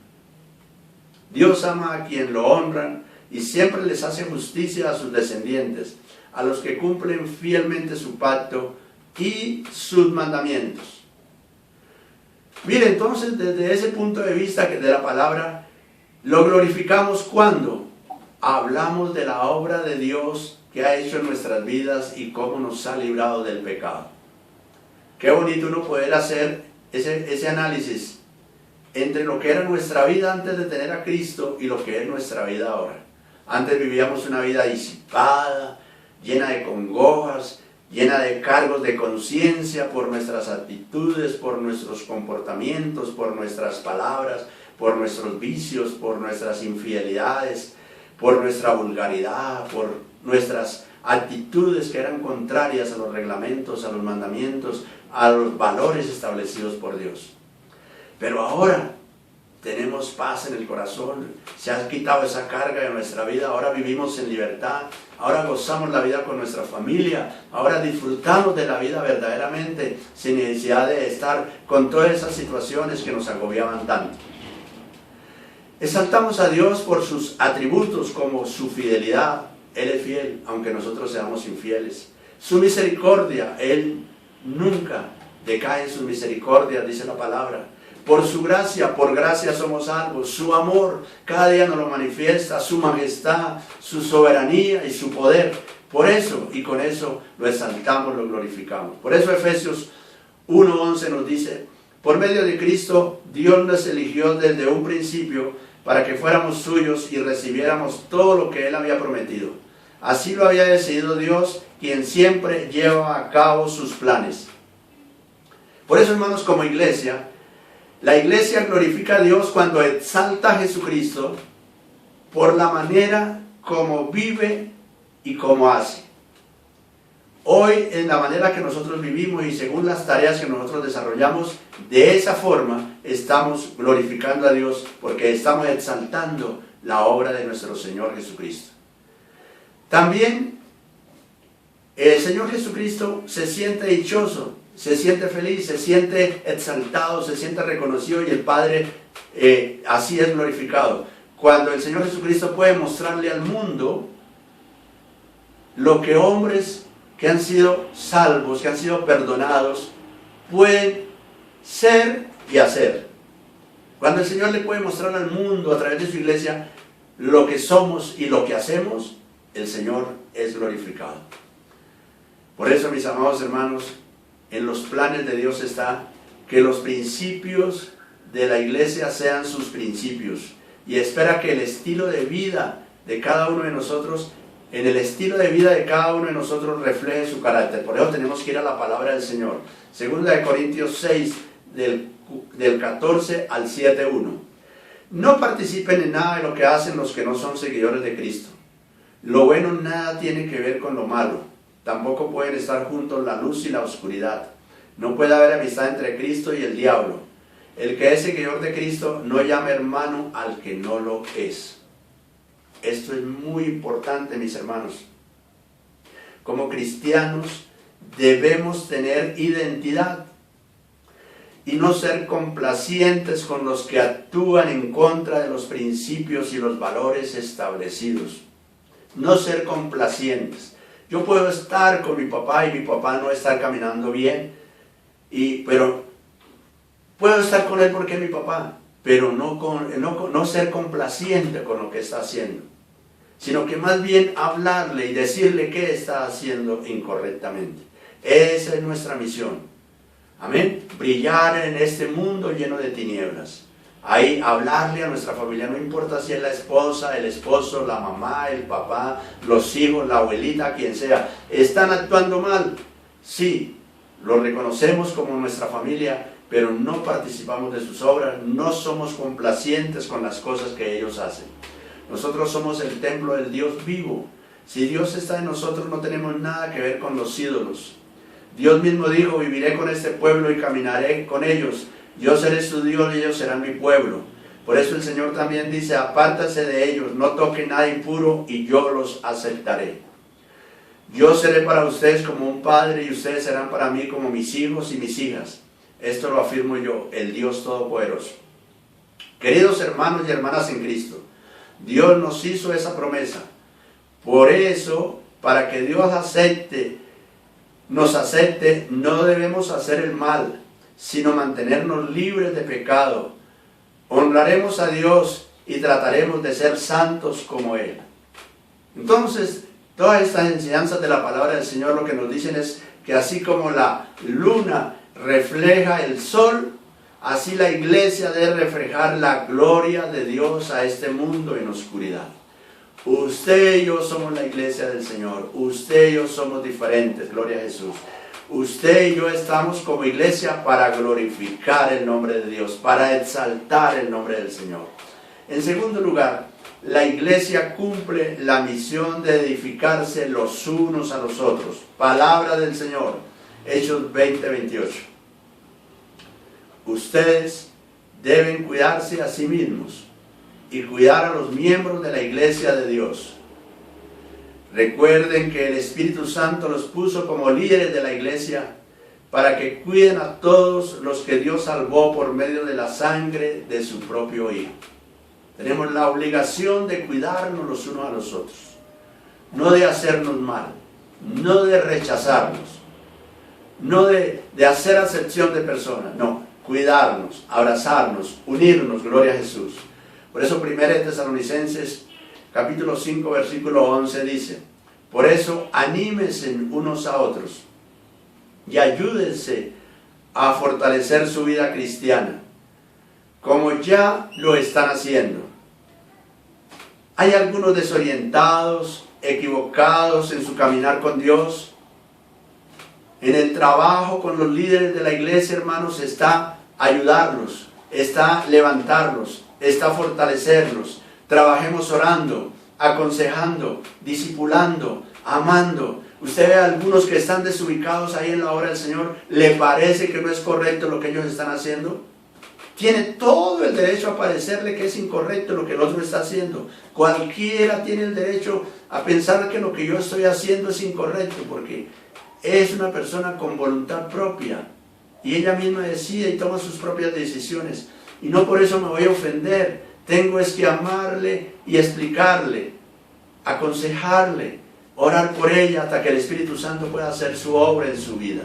Dios ama a quien lo honran y siempre les hace justicia a sus descendientes, a los que cumplen fielmente su pacto y sus mandamientos. Mire, entonces, desde ese punto de vista de la palabra, lo glorificamos cuando hablamos de la obra de Dios que ha hecho en nuestras vidas y cómo nos ha librado del pecado. Qué bonito uno poder hacer ese análisis entre lo que era nuestra vida antes de tener a Cristo y lo que es nuestra vida ahora. Antes vivíamos una vida disipada, llena de congojas, llena de cargos de conciencia por nuestras actitudes, por nuestros comportamientos, por nuestras palabras, por nuestros vicios, por nuestras infidelidades, por nuestra vulgaridad, por nuestras actitudes que eran contrarias a los reglamentos, a los mandamientos, a los valores establecidos por Dios. Pero ahora tenemos paz en el corazón, se ha quitado esa carga de nuestra vida, ahora vivimos en libertad, ahora gozamos la vida con nuestra familia, ahora disfrutamos de la vida verdaderamente, sin necesidad de estar con todas esas situaciones que nos agobiaban tanto. Exaltamos a Dios por sus atributos como su fidelidad. Él es fiel, aunque nosotros seamos infieles. Su misericordia, Él nunca decae en sus misericordias, dice la palabra. Por su gracia, por gracia somos salvos. Su amor cada día nos lo manifiesta, su majestad, su soberanía y su poder. Por eso y con eso lo exaltamos, lo glorificamos. Por eso Efesios 1:11 nos dice: por medio de Cristo, Dios nos eligió desde un principio para que fuéramos suyos y recibiéramos todo lo que Él había prometido. Así lo había decidido Dios, quien siempre lleva a cabo sus planes. Por eso, hermanos, como iglesia, la iglesia glorifica a Dios cuando exalta a Jesucristo por la manera como vive y como hace. Hoy, en la manera que nosotros vivimos y según las tareas que nosotros desarrollamos, de esa forma estamos glorificando a Dios porque estamos exaltando la obra de nuestro Señor Jesucristo. También el Señor Jesucristo se siente dichoso, se siente feliz, se siente exaltado, se siente reconocido y el Padre así es glorificado. Cuando el Señor Jesucristo puede mostrarle al mundo lo que hombres que han sido salvos, que han sido perdonados, pueden ser y hacer. Cuando el Señor le puede mostrar al mundo a través de su iglesia lo que somos y lo que hacemos, el Señor es glorificado. Por eso, mis amados hermanos, en los planes de Dios está que los principios de la iglesia sean sus principios y espera que el estilo de vida de cada uno de nosotros, en el estilo de vida de cada uno de nosotros refleje su carácter. Por eso tenemos que ir a la palabra del Señor. Segunda de Corintios 6, del 14 al 7:1. No participen en nada de lo que hacen los que no son seguidores de Cristo. Lo bueno nada tiene que ver con lo malo. Tampoco pueden estar juntos la luz y la oscuridad. No puede haber amistad entre Cristo y el diablo. El que es seguidor de Cristo no llame hermano al que no lo es. Esto es muy importante, mis hermanos. Como cristianos debemos tener identidad y no ser complacientes con los que actúan en contra de los principios y los valores establecidos. No ser complacientes. Yo puedo estar con mi papá y mi papá no estar caminando bien, pero puedo estar con él porque es mi papá, pero no ser complaciente con lo que está haciendo, sino que más bien hablarle y decirle qué está haciendo incorrectamente. Esa es nuestra misión. Amén. Brillar en este mundo lleno de tinieblas. Ahí hablarle a nuestra familia, no importa si es la esposa, el esposo, la mamá, el papá, los hijos, la abuelita, quien sea. ¿Están actuando mal? Sí, lo reconocemos como nuestra familia, pero no participamos de sus obras, no somos complacientes con las cosas que ellos hacen. Nosotros somos el templo del Dios vivo. Si Dios está en nosotros, no tenemos nada que ver con los ídolos. Dios mismo dijo, viviré con este pueblo y caminaré con ellos. Yo seré su Dios y ellos serán mi pueblo. Por eso el Señor también dice, apártase de ellos, no toquen nada impuro y yo los aceptaré. Yo seré para ustedes como un padre y ustedes serán para mí como mis hijos y mis hijas. Esto lo afirmo yo, el Dios Todopoderoso. Queridos hermanos y hermanas en Cristo, Dios nos hizo esa promesa. Por eso, para que Dios nos acepte, no debemos hacer el mal, sino mantenernos libres de pecado. Honraremos a Dios y trataremos de ser santos como Él. Entonces, todas estas enseñanzas de la palabra del Señor lo que nos dicen es que así como la luna refleja el sol, así la iglesia debe reflejar la gloria de Dios a este mundo en oscuridad. Usted y yo somos la iglesia del Señor. Usted y yo somos diferentes, gloria a Jesús. Usted y yo estamos como iglesia para glorificar el nombre de Dios, para exaltar el nombre del Señor. En segundo lugar, la iglesia cumple la misión de edificarse los unos a los otros. Palabra del Señor, Hechos 20:28. Ustedes deben cuidarse a sí mismos y cuidar a los miembros de la iglesia de Dios. Recuerden que el Espíritu Santo los puso como líderes de la iglesia para que cuiden a todos los que Dios salvó por medio de la sangre de su propio Hijo. Tenemos la obligación de cuidarnos los unos a los otros, no de hacernos mal, no de rechazarnos, no de hacer acepción de personas, no, cuidarnos, abrazarnos, unirnos, gloria a Jesús. Por eso 1 Tesalonicenses capítulo 5 versículo 11 dice, por eso anímense unos a otros y ayúdense a fortalecer su vida cristiana, como ya lo están haciendo. Hay algunos desorientados, equivocados en su caminar con Dios. En el trabajo con los líderes de la iglesia, hermanos, está ayudarlos, está levantarlos, está fortalecerlos. Trabajemos orando, aconsejando, discipulando, amando. Usted ve a algunos que están desubicados ahí en la obra del Señor, ¿le parece que no es correcto lo que ellos están haciendo? Tiene todo el derecho a parecerle que es incorrecto lo que el otro está haciendo. Cualquiera tiene el derecho a pensar que lo que yo estoy haciendo es incorrecto, porque es una persona con voluntad propia y ella misma decide y toma sus propias decisiones. Y no por eso me voy a ofender. Tengo es que amarle y explicarle, aconsejarle, orar por ella hasta que el Espíritu Santo pueda hacer su obra en su vida.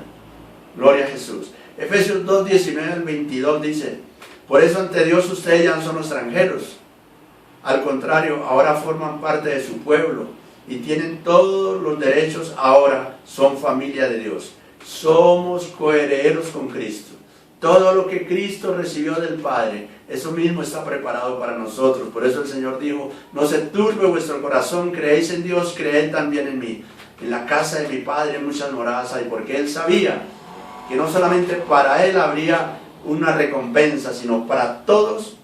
Gloria a Jesús. Efesios 2:19-22 dice, por eso ante Dios ustedes ya no son extranjeros. Al contrario, ahora forman parte de su pueblo y tienen todos los derechos, ahora son familia de Dios. Somos coherederos con Cristo. Todo lo que Cristo recibió del Padre, eso mismo está preparado para nosotros. Por eso el Señor dijo, no se turbe vuestro corazón, creéis en Dios, creed también en mí. En la casa de mi Padre hay muchas moradas hay, porque Él sabía que no solamente para Él habría una recompensa, sino para todos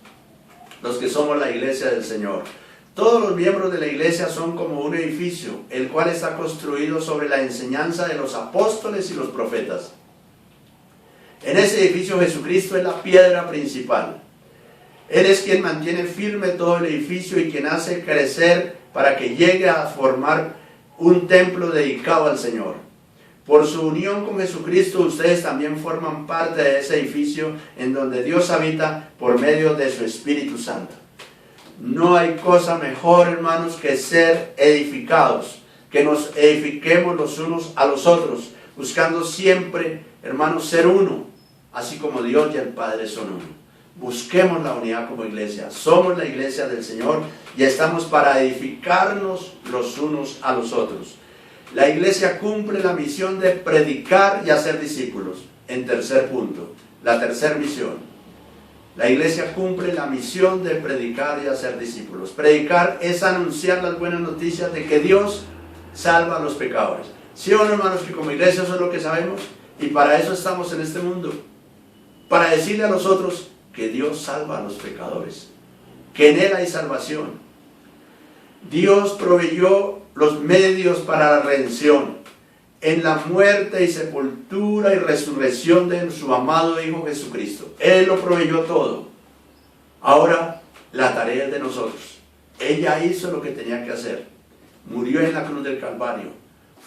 los que somos la iglesia del Señor. Todos los miembros de la iglesia son como un edificio, el cual está construido sobre la enseñanza de los apóstoles y los profetas. En ese edificio Jesucristo es la piedra principal. Él es quien mantiene firme todo el edificio y quien hace crecer para que llegue a formar un templo dedicado al Señor. Por su unión con Jesucristo, ustedes también forman parte de ese edificio en donde Dios habita por medio de su Espíritu Santo. No hay cosa mejor, hermanos, que ser edificados, que nos edifiquemos los unos a los otros, buscando siempre, hermanos, ser uno, así como Dios y el Padre son uno. Busquemos la unidad como iglesia. Somos la iglesia del Señor y estamos para edificarnos los unos a los otros. La iglesia cumple la misión de predicar y hacer discípulos. En tercer punto, la tercera misión. La iglesia cumple la misión de predicar y hacer discípulos. Predicar es anunciar las buenas noticias de que Dios salva a los pecadores. ¿Sí o no, hermanos? Que como iglesia eso es lo que sabemos. Y para eso estamos en este mundo. Para decirle a los otros que Dios salva a los pecadores. Que en Él hay salvación. Dios proveyó los medios para la redención. En la muerte y sepultura y resurrección de su amado Hijo Jesucristo. Él lo proveyó todo. Ahora la tarea es de nosotros. Ella hizo lo que tenía que hacer. Murió en la cruz del Calvario.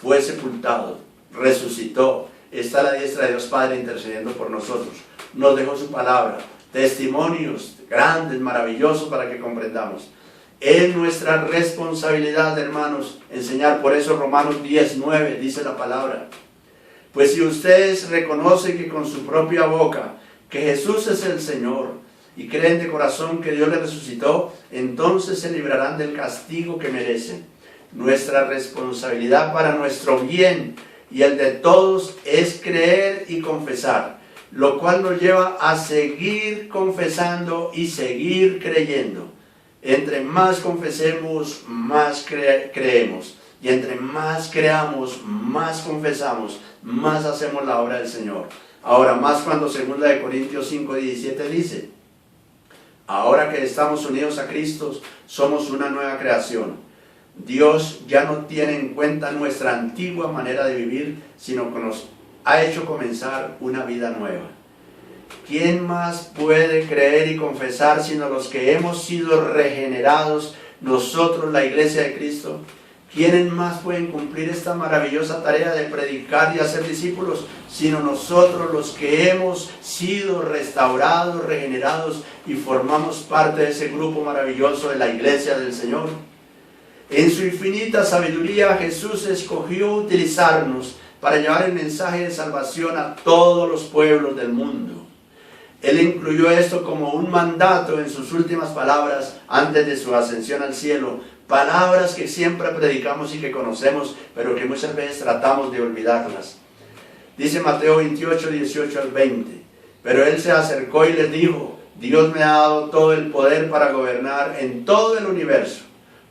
Fue sepultado. Resucitó. Está a la diestra de Dios Padre intercediendo por nosotros. Nos dejó su palabra. Testimonios grandes, maravillosos para que comprendamos. Es nuestra responsabilidad, hermanos, enseñar. Por eso Romanos 10:9 dice la palabra. Pues si ustedes reconocen que con su propia boca que Jesús es el Señor y creen de corazón que Dios le resucitó, entonces se librarán del castigo que merecen. Nuestra responsabilidad para nuestro bien y el de todos es creer y confesar, lo cual nos lleva a seguir confesando y seguir creyendo. Entre más confesemos, más creemos. Y entre más creamos, más confesamos, más hacemos la obra del Señor. Ahora, más cuando 2 Corintios 5:17 dice: ahora que estamos unidos a Cristo, somos una nueva creación. Dios ya no tiene en cuenta nuestra antigua manera de vivir, sino que nos ha hecho comenzar una vida nueva. ¿Quién más puede creer y confesar sino los que hemos sido regenerados, nosotros, la iglesia de Cristo? ¿Quiénes más pueden cumplir esta maravillosa tarea de predicar y hacer discípulos sino nosotros, los que hemos sido restaurados, regenerados y formamos parte de ese grupo maravilloso de la iglesia del Señor? En su infinita sabiduría, Jesús escogió utilizarnos para llevar el mensaje de salvación a todos los pueblos del mundo. Él incluyó esto como un mandato en sus últimas palabras antes de su ascensión al cielo. Palabras que siempre predicamos y que conocemos, pero que muchas veces tratamos de olvidarlas. Dice Mateo 28:18-20. Pero él se acercó y les dijo: Dios me ha dado todo el poder para gobernar en todo el universo.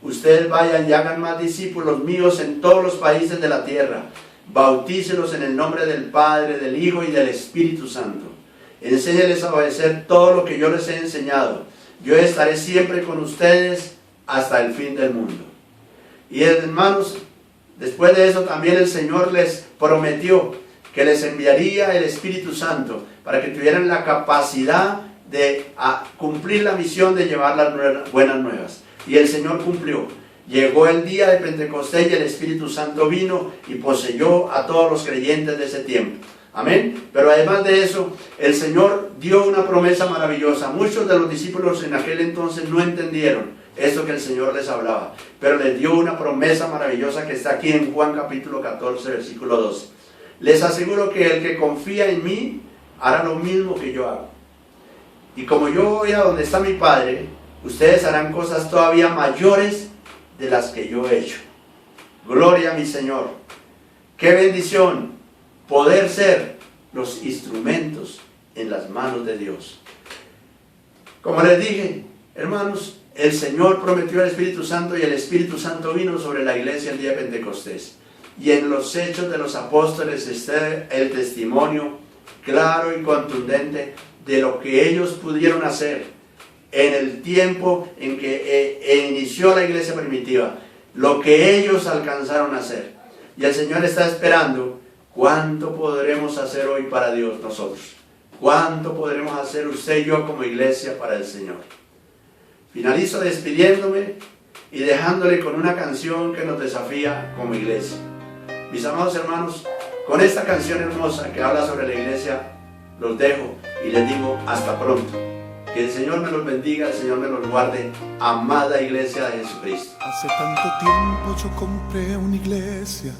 Ustedes vayan y hagan más discípulos míos en todos los países de la tierra. Bautícelos en el nombre del Padre, del Hijo y del Espíritu Santo. Enséñeles a obedecer todo lo que yo les he enseñado. Yo estaré siempre con ustedes hasta el fin del mundo. Y hermanos, después de eso también el Señor les prometió que les enviaría el Espíritu Santo para que tuvieran la capacidad de cumplir la misión de llevar las buenas nuevas. Y el Señor cumplió. Llegó el día de Pentecostés y el Espíritu Santo vino y poseyó a todos los creyentes de ese tiempo. Amén. Pero además de eso, el Señor dio una promesa maravillosa. Muchos de los discípulos en aquel entonces no entendieron esto que el Señor les hablaba, pero les dio una promesa maravillosa que está aquí en Juan capítulo 14, versículo 12. Les aseguro que el que confía en mí hará lo mismo que yo hago. Y como yo voy a donde está mi Padre, ustedes harán cosas todavía mayores de las que yo he hecho. Gloria a mi Señor. Qué bendición poder ser los instrumentos en las manos de Dios. Como les dije, hermanos, el Señor prometió el Espíritu Santo y el Espíritu Santo vino sobre la iglesia el día de Pentecostés. Y en los hechos de los apóstoles está el testimonio claro y contundente de lo que ellos pudieron hacer en el tiempo en que inició la iglesia primitiva, lo que ellos alcanzaron a hacer. Y el Señor está esperando. ¿Cuánto podremos hacer hoy para Dios nosotros? ¿Cuánto podremos hacer usted y yo como iglesia para el Señor? Finalizo despidiéndome y dejándole con una canción que nos desafía como iglesia. Mis amados hermanos, con esta canción hermosa que habla sobre la iglesia, los dejo y les digo hasta pronto. Que el Señor me los bendiga, el Señor me los guarde. Amada iglesia de Jesucristo. Hace tanto tiempo yo compré una iglesia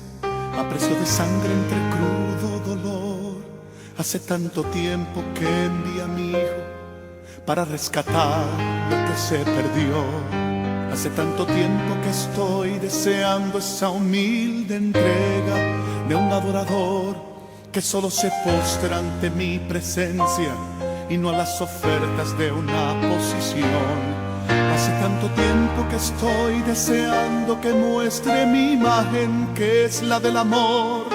a precio de sangre entre crudo dolor. Hace tanto tiempo que envié a mi hijo para rescatar lo que se perdió. Hace tanto tiempo que estoy deseando esa humilde entrega de un adorador que solo se postra ante mi presencia y no a las ofertas de una posición. Hace tanto tiempo que estoy deseando que muestre mi imagen, que es la del amor,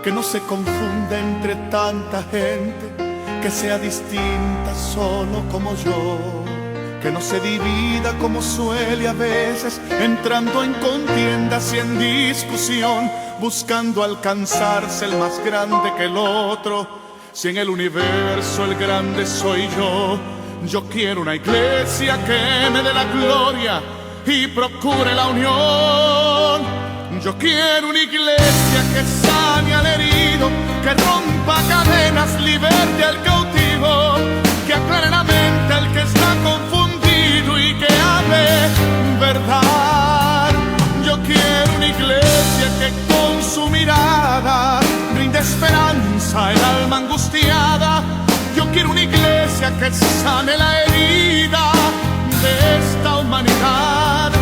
que no se confunda entre tanta gente, que sea distinta solo como yo, que no se divida como suele a veces, entrando en contiendas y en discusión, buscando alcanzarse el más grande que el otro. Si en el universo el grande soy yo, yo quiero una iglesia que me dé la gloria y procure la unión. Yo quiero una iglesia que sane al herido, que rompa cadenas, liberte al cautivo, que aclare la mente al que está confundido y que hable verdad. Yo quiero una iglesia que con su mirada brinde esperanza al alma angustiada. Yo quiero una iglesia que sane la herida de esta humanidad.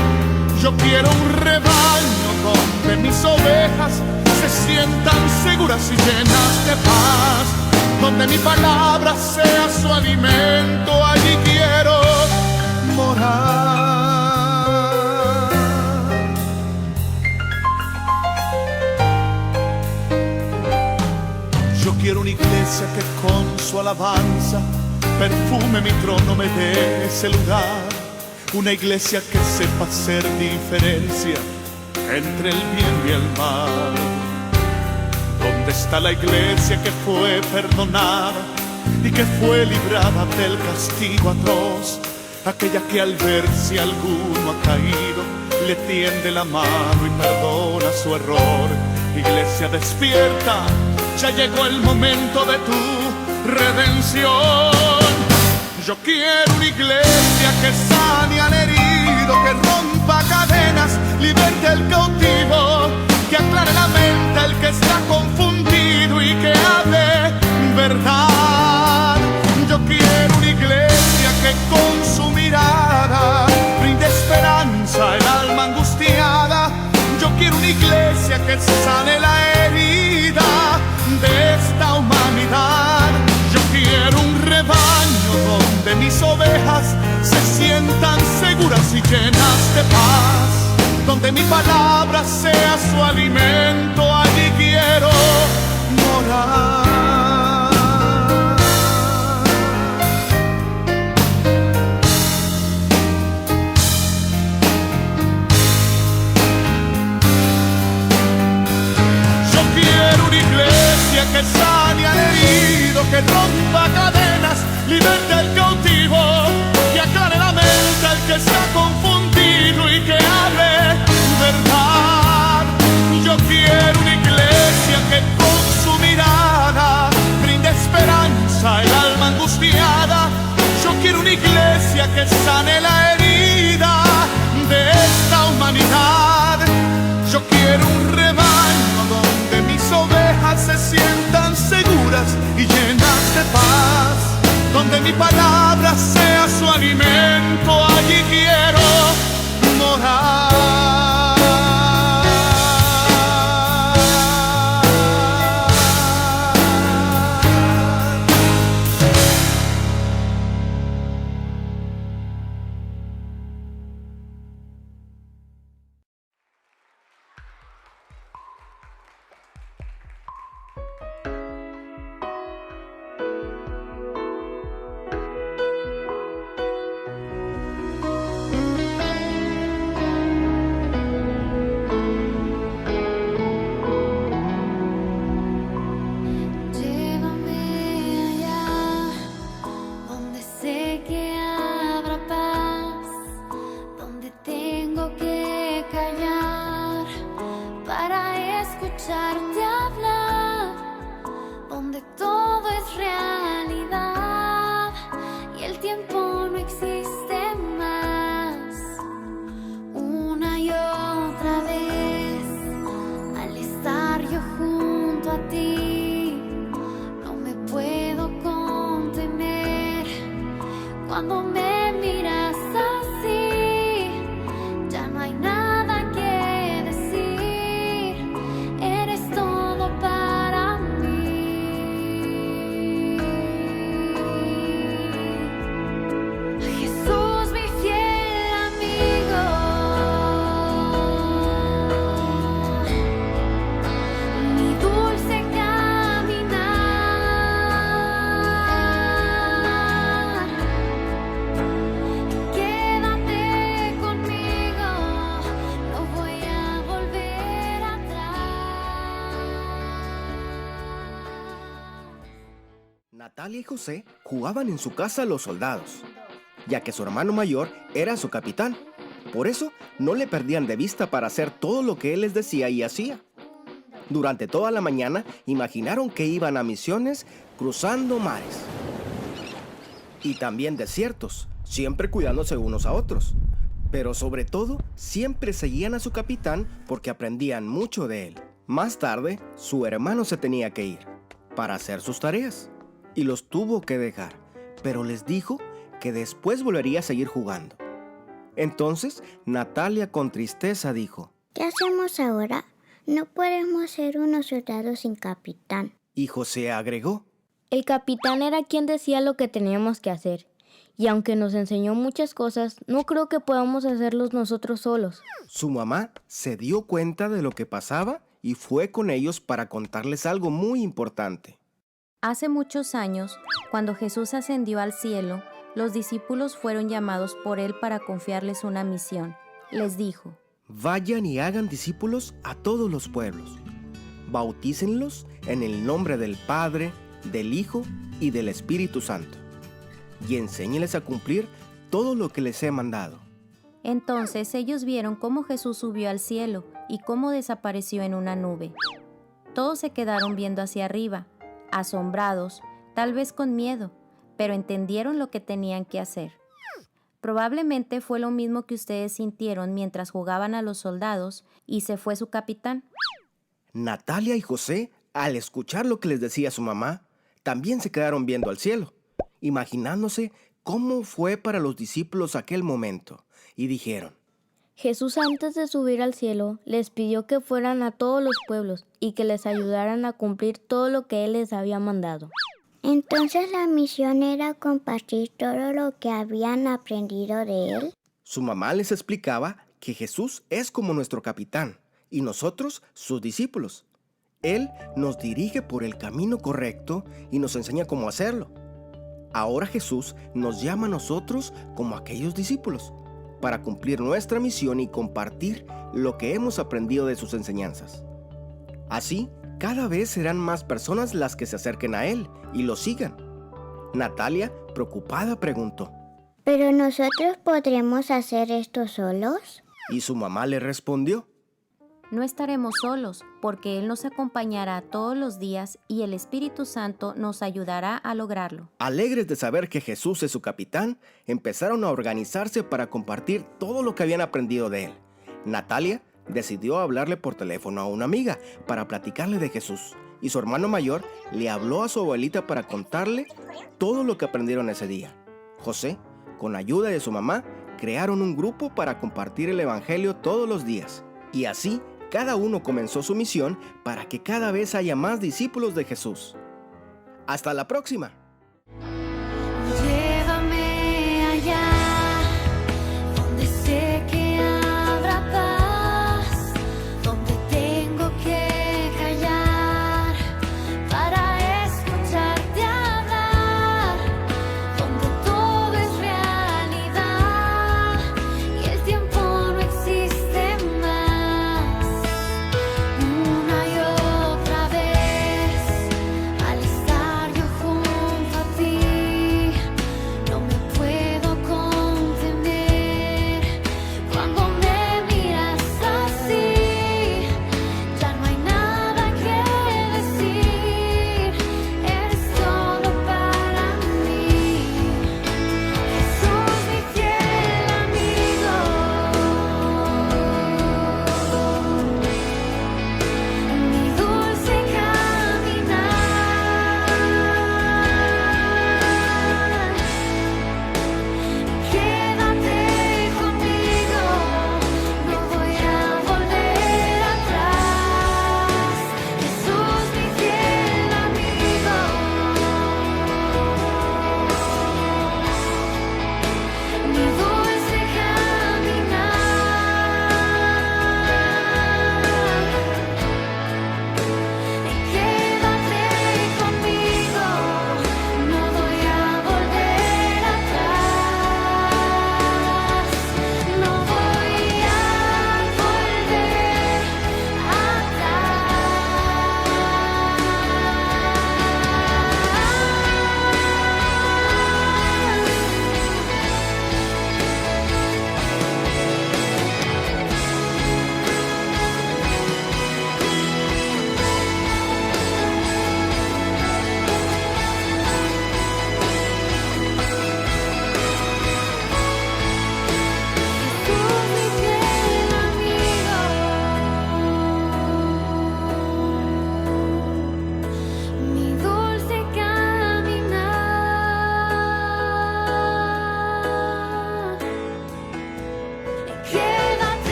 Yo quiero un rebaño donde mis ovejas se sientan seguras y llenas de paz, donde mi palabra sea su alimento. Allí quiero morar. Yo quiero una iglesia que con su alabanza perfume mi trono, me dé ese lugar. Una iglesia que sepa hacer diferencia entre el bien y el mal. ¿Dónde está la iglesia que fue perdonada y que fue librada del castigo atroz? Aquella que al ver si alguno ha caído le tiende la mano y perdona su error. Iglesia despierta, ya llegó el momento de tu redención. Yo quiero una iglesia que sane al herido, que rompa cadenas, liberte al cautivo, que aclare la mente al que está confundido y que hable verdad. Yo quiero una iglesia que con su mirada brinde esperanza al alma angustiada. Yo quiero una iglesia que sane la herida de esta humanidad. Yo quiero un rebaño donde mis ovejas se sientan seguras y llenas de paz, donde mi palabra sea su alimento. Allí quiero morar. Yo quiero una iglesia que sane al herido, que rompa cadenas, liberte al cautivo, que aclare la mente al que está confundido y que hable verdad. Yo quiero una iglesia que con su mirada brinde esperanza al alma angustiada. Yo quiero una iglesia que sane la herida de esta humanidad. Yo quiero un rebaño donde mis ovejas se sientan seguras y llenas de paz, donde mi palabra sea su alimento. Allí quiero morar. Cuando me miras así, ya no hay nada que decir. Eres todo. Natalia y José jugaban en su casa a los soldados, ya que su hermano mayor era su capitán. Por eso no le perdían de vista para hacer todo lo que él les decía y hacía. Durante toda la mañana imaginaron que iban a misiones cruzando mares y también desiertos, siempre cuidándose unos a otros. Pero sobre todo, siempre seguían a su capitán porque aprendían mucho de él. Más tarde, su hermano se tenía que ir para hacer sus tareas y los tuvo que dejar, pero les dijo que después volvería a seguir jugando. Entonces, Natalia con tristeza dijo: ¿Qué hacemos ahora? No podemos ser unos soldados sin capitán. Y José agregó: El capitán era quien decía lo que teníamos que hacer. Y aunque nos enseñó muchas cosas, no creo que podamos hacerlos nosotros solos. Su mamá se dio cuenta de lo que pasaba y fue con ellos para contarles algo muy importante. Hace muchos años, cuando Jesús ascendió al cielo, los discípulos fueron llamados por él para confiarles una misión. Les dijo: Vayan y hagan discípulos a todos los pueblos. Bautícenlos en el nombre del Padre, del Hijo y del Espíritu Santo. Y enséñenles a cumplir todo lo que les he mandado. Entonces ellos vieron cómo Jesús subió al cielo y cómo desapareció en una nube. Todos se quedaron viendo hacia arriba, asombrados, tal vez con miedo, pero entendieron lo que tenían que hacer. Probablemente fue lo mismo que ustedes sintieron mientras jugaban a los soldados y se fue su capitán. Natalia y José, al escuchar lo que les decía su mamá, también se quedaron viendo al cielo, imaginándose cómo fue para los discípulos aquel momento, y dijeron: Jesús, antes de subir al cielo, les pidió que fueran a todos los pueblos y que les ayudaran a cumplir todo lo que Él les había mandado. Entonces la misión era compartir todo lo que habían aprendido de él. Su mamá les explicaba que Jesús es como nuestro capitán y nosotros sus discípulos. Él nos dirige por el camino correcto y nos enseña cómo hacerlo. Ahora Jesús nos llama a nosotros como aquellos discípulos para cumplir nuestra misión y compartir lo que hemos aprendido de sus enseñanzas. Así, cada vez serán más personas las que se acerquen a Él y lo sigan. Natalia, preocupada, preguntó: ¿Pero nosotros podremos hacer esto solos? Y su mamá le respondió: No estaremos solos, porque Él nos acompañará todos los días y el Espíritu Santo nos ayudará a lograrlo. Alegres de saber que Jesús es su capitán, empezaron a organizarse para compartir todo lo que habían aprendido de Él. Natalia decidió hablarle por teléfono a una amiga para platicarle de Jesús, y su hermano mayor le habló a su abuelita para contarle todo lo que aprendieron ese día. José, con ayuda de su mamá, crearon un grupo para compartir el evangelio todos los días. Y así, cada uno comenzó su misión para que cada vez haya más discípulos de Jesús. ¡Hasta la próxima! Llévame allá, donde sé que habrá paz, donde tengo que callar para escucharte hablar, donde todo es realidad y el tiempo no existe más. Una y otra vez, al estar yo junto a ti,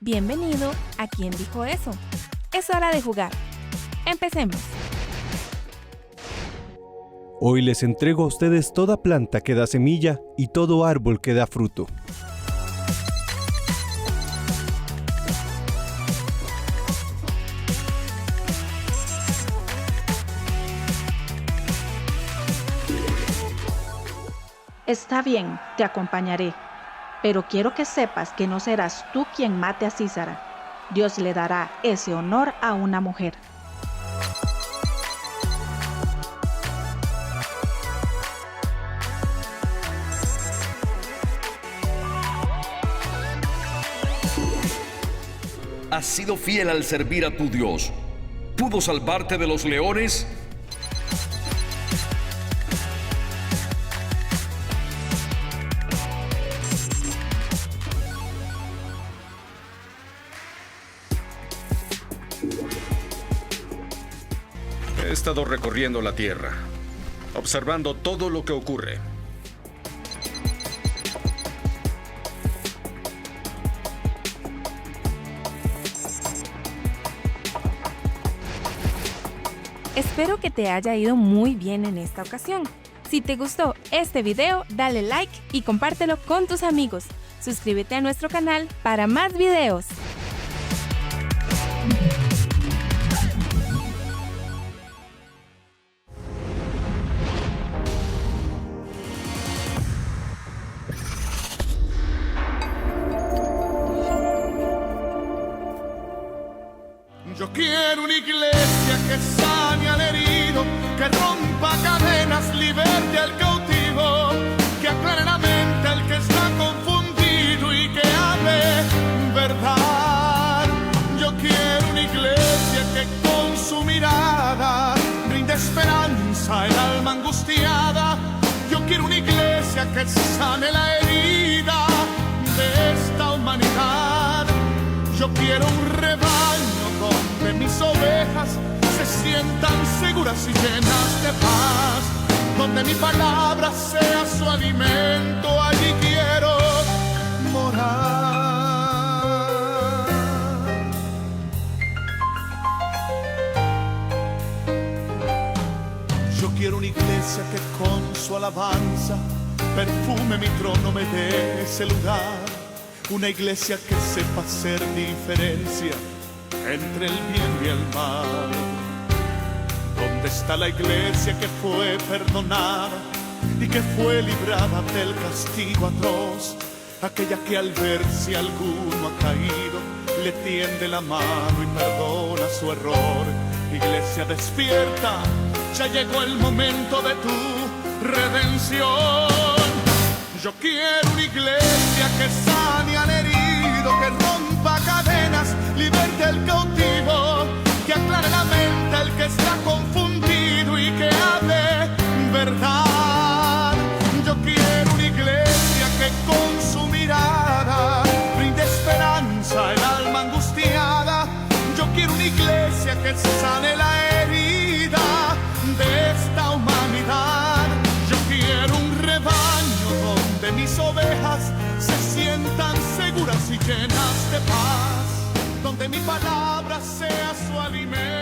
Bienvenido a ¿Quién dijo eso? Es hora de jugar. Empecemos. Hoy les entrego a ustedes toda planta que da semilla y todo árbol que da fruto. Está bien, te acompañaré, pero quiero que sepas que no serás tú quien mate a Sísara. Dios le dará ese honor a una mujer. Has sido fiel al servir a tu Dios. ¿Pudo salvarte de los leones? He estado recorriendo la tierra, observando todo lo que ocurre. Espero que te haya ido muy bien en esta ocasión. Si te gustó este video, dale like y compártelo con tus amigos. Suscríbete a nuestro canal para más videos. Yo quiero una iglesia que sane al herido, que rompa cadenas, liberte al cautivo, que aclare la mente al que está confundido y que hable verdad. Yo quiero una iglesia que con su mirada brinde esperanza al alma angustiada. Yo quiero una iglesia que sane la herida de esta humanidad. Yo quiero un rebaño donde mis ovejas se sientan seguras y llenas de paz, donde mi palabra sea su alimento, allí quiero morar. Yo quiero una iglesia que con su alabanza perfume mi trono, me dé ese lugar. Una iglesia que sepa hacer diferencia entre el bien y el mal. ¿Dónde está la iglesia que fue perdonada y que fue librada del castigo atroz? Aquella que al ver si alguno ha caído le tiende la mano y perdona su error. Iglesia despierta, ya llegó el momento de tu redención. Yo quiero una iglesia que sane al herido, que rompa cadenas, liberte al cautivo, que aclare la mente al que está confundido y que hable verdad. Yo quiero una iglesia que con su mirada brinde esperanza al alma angustiada. Yo quiero una iglesia que sane la herida de esta humanidad. Yo quiero un rebaño donde mis ovejas se sientan seguras y llenas de paz, donde mi palabra sea su alimento.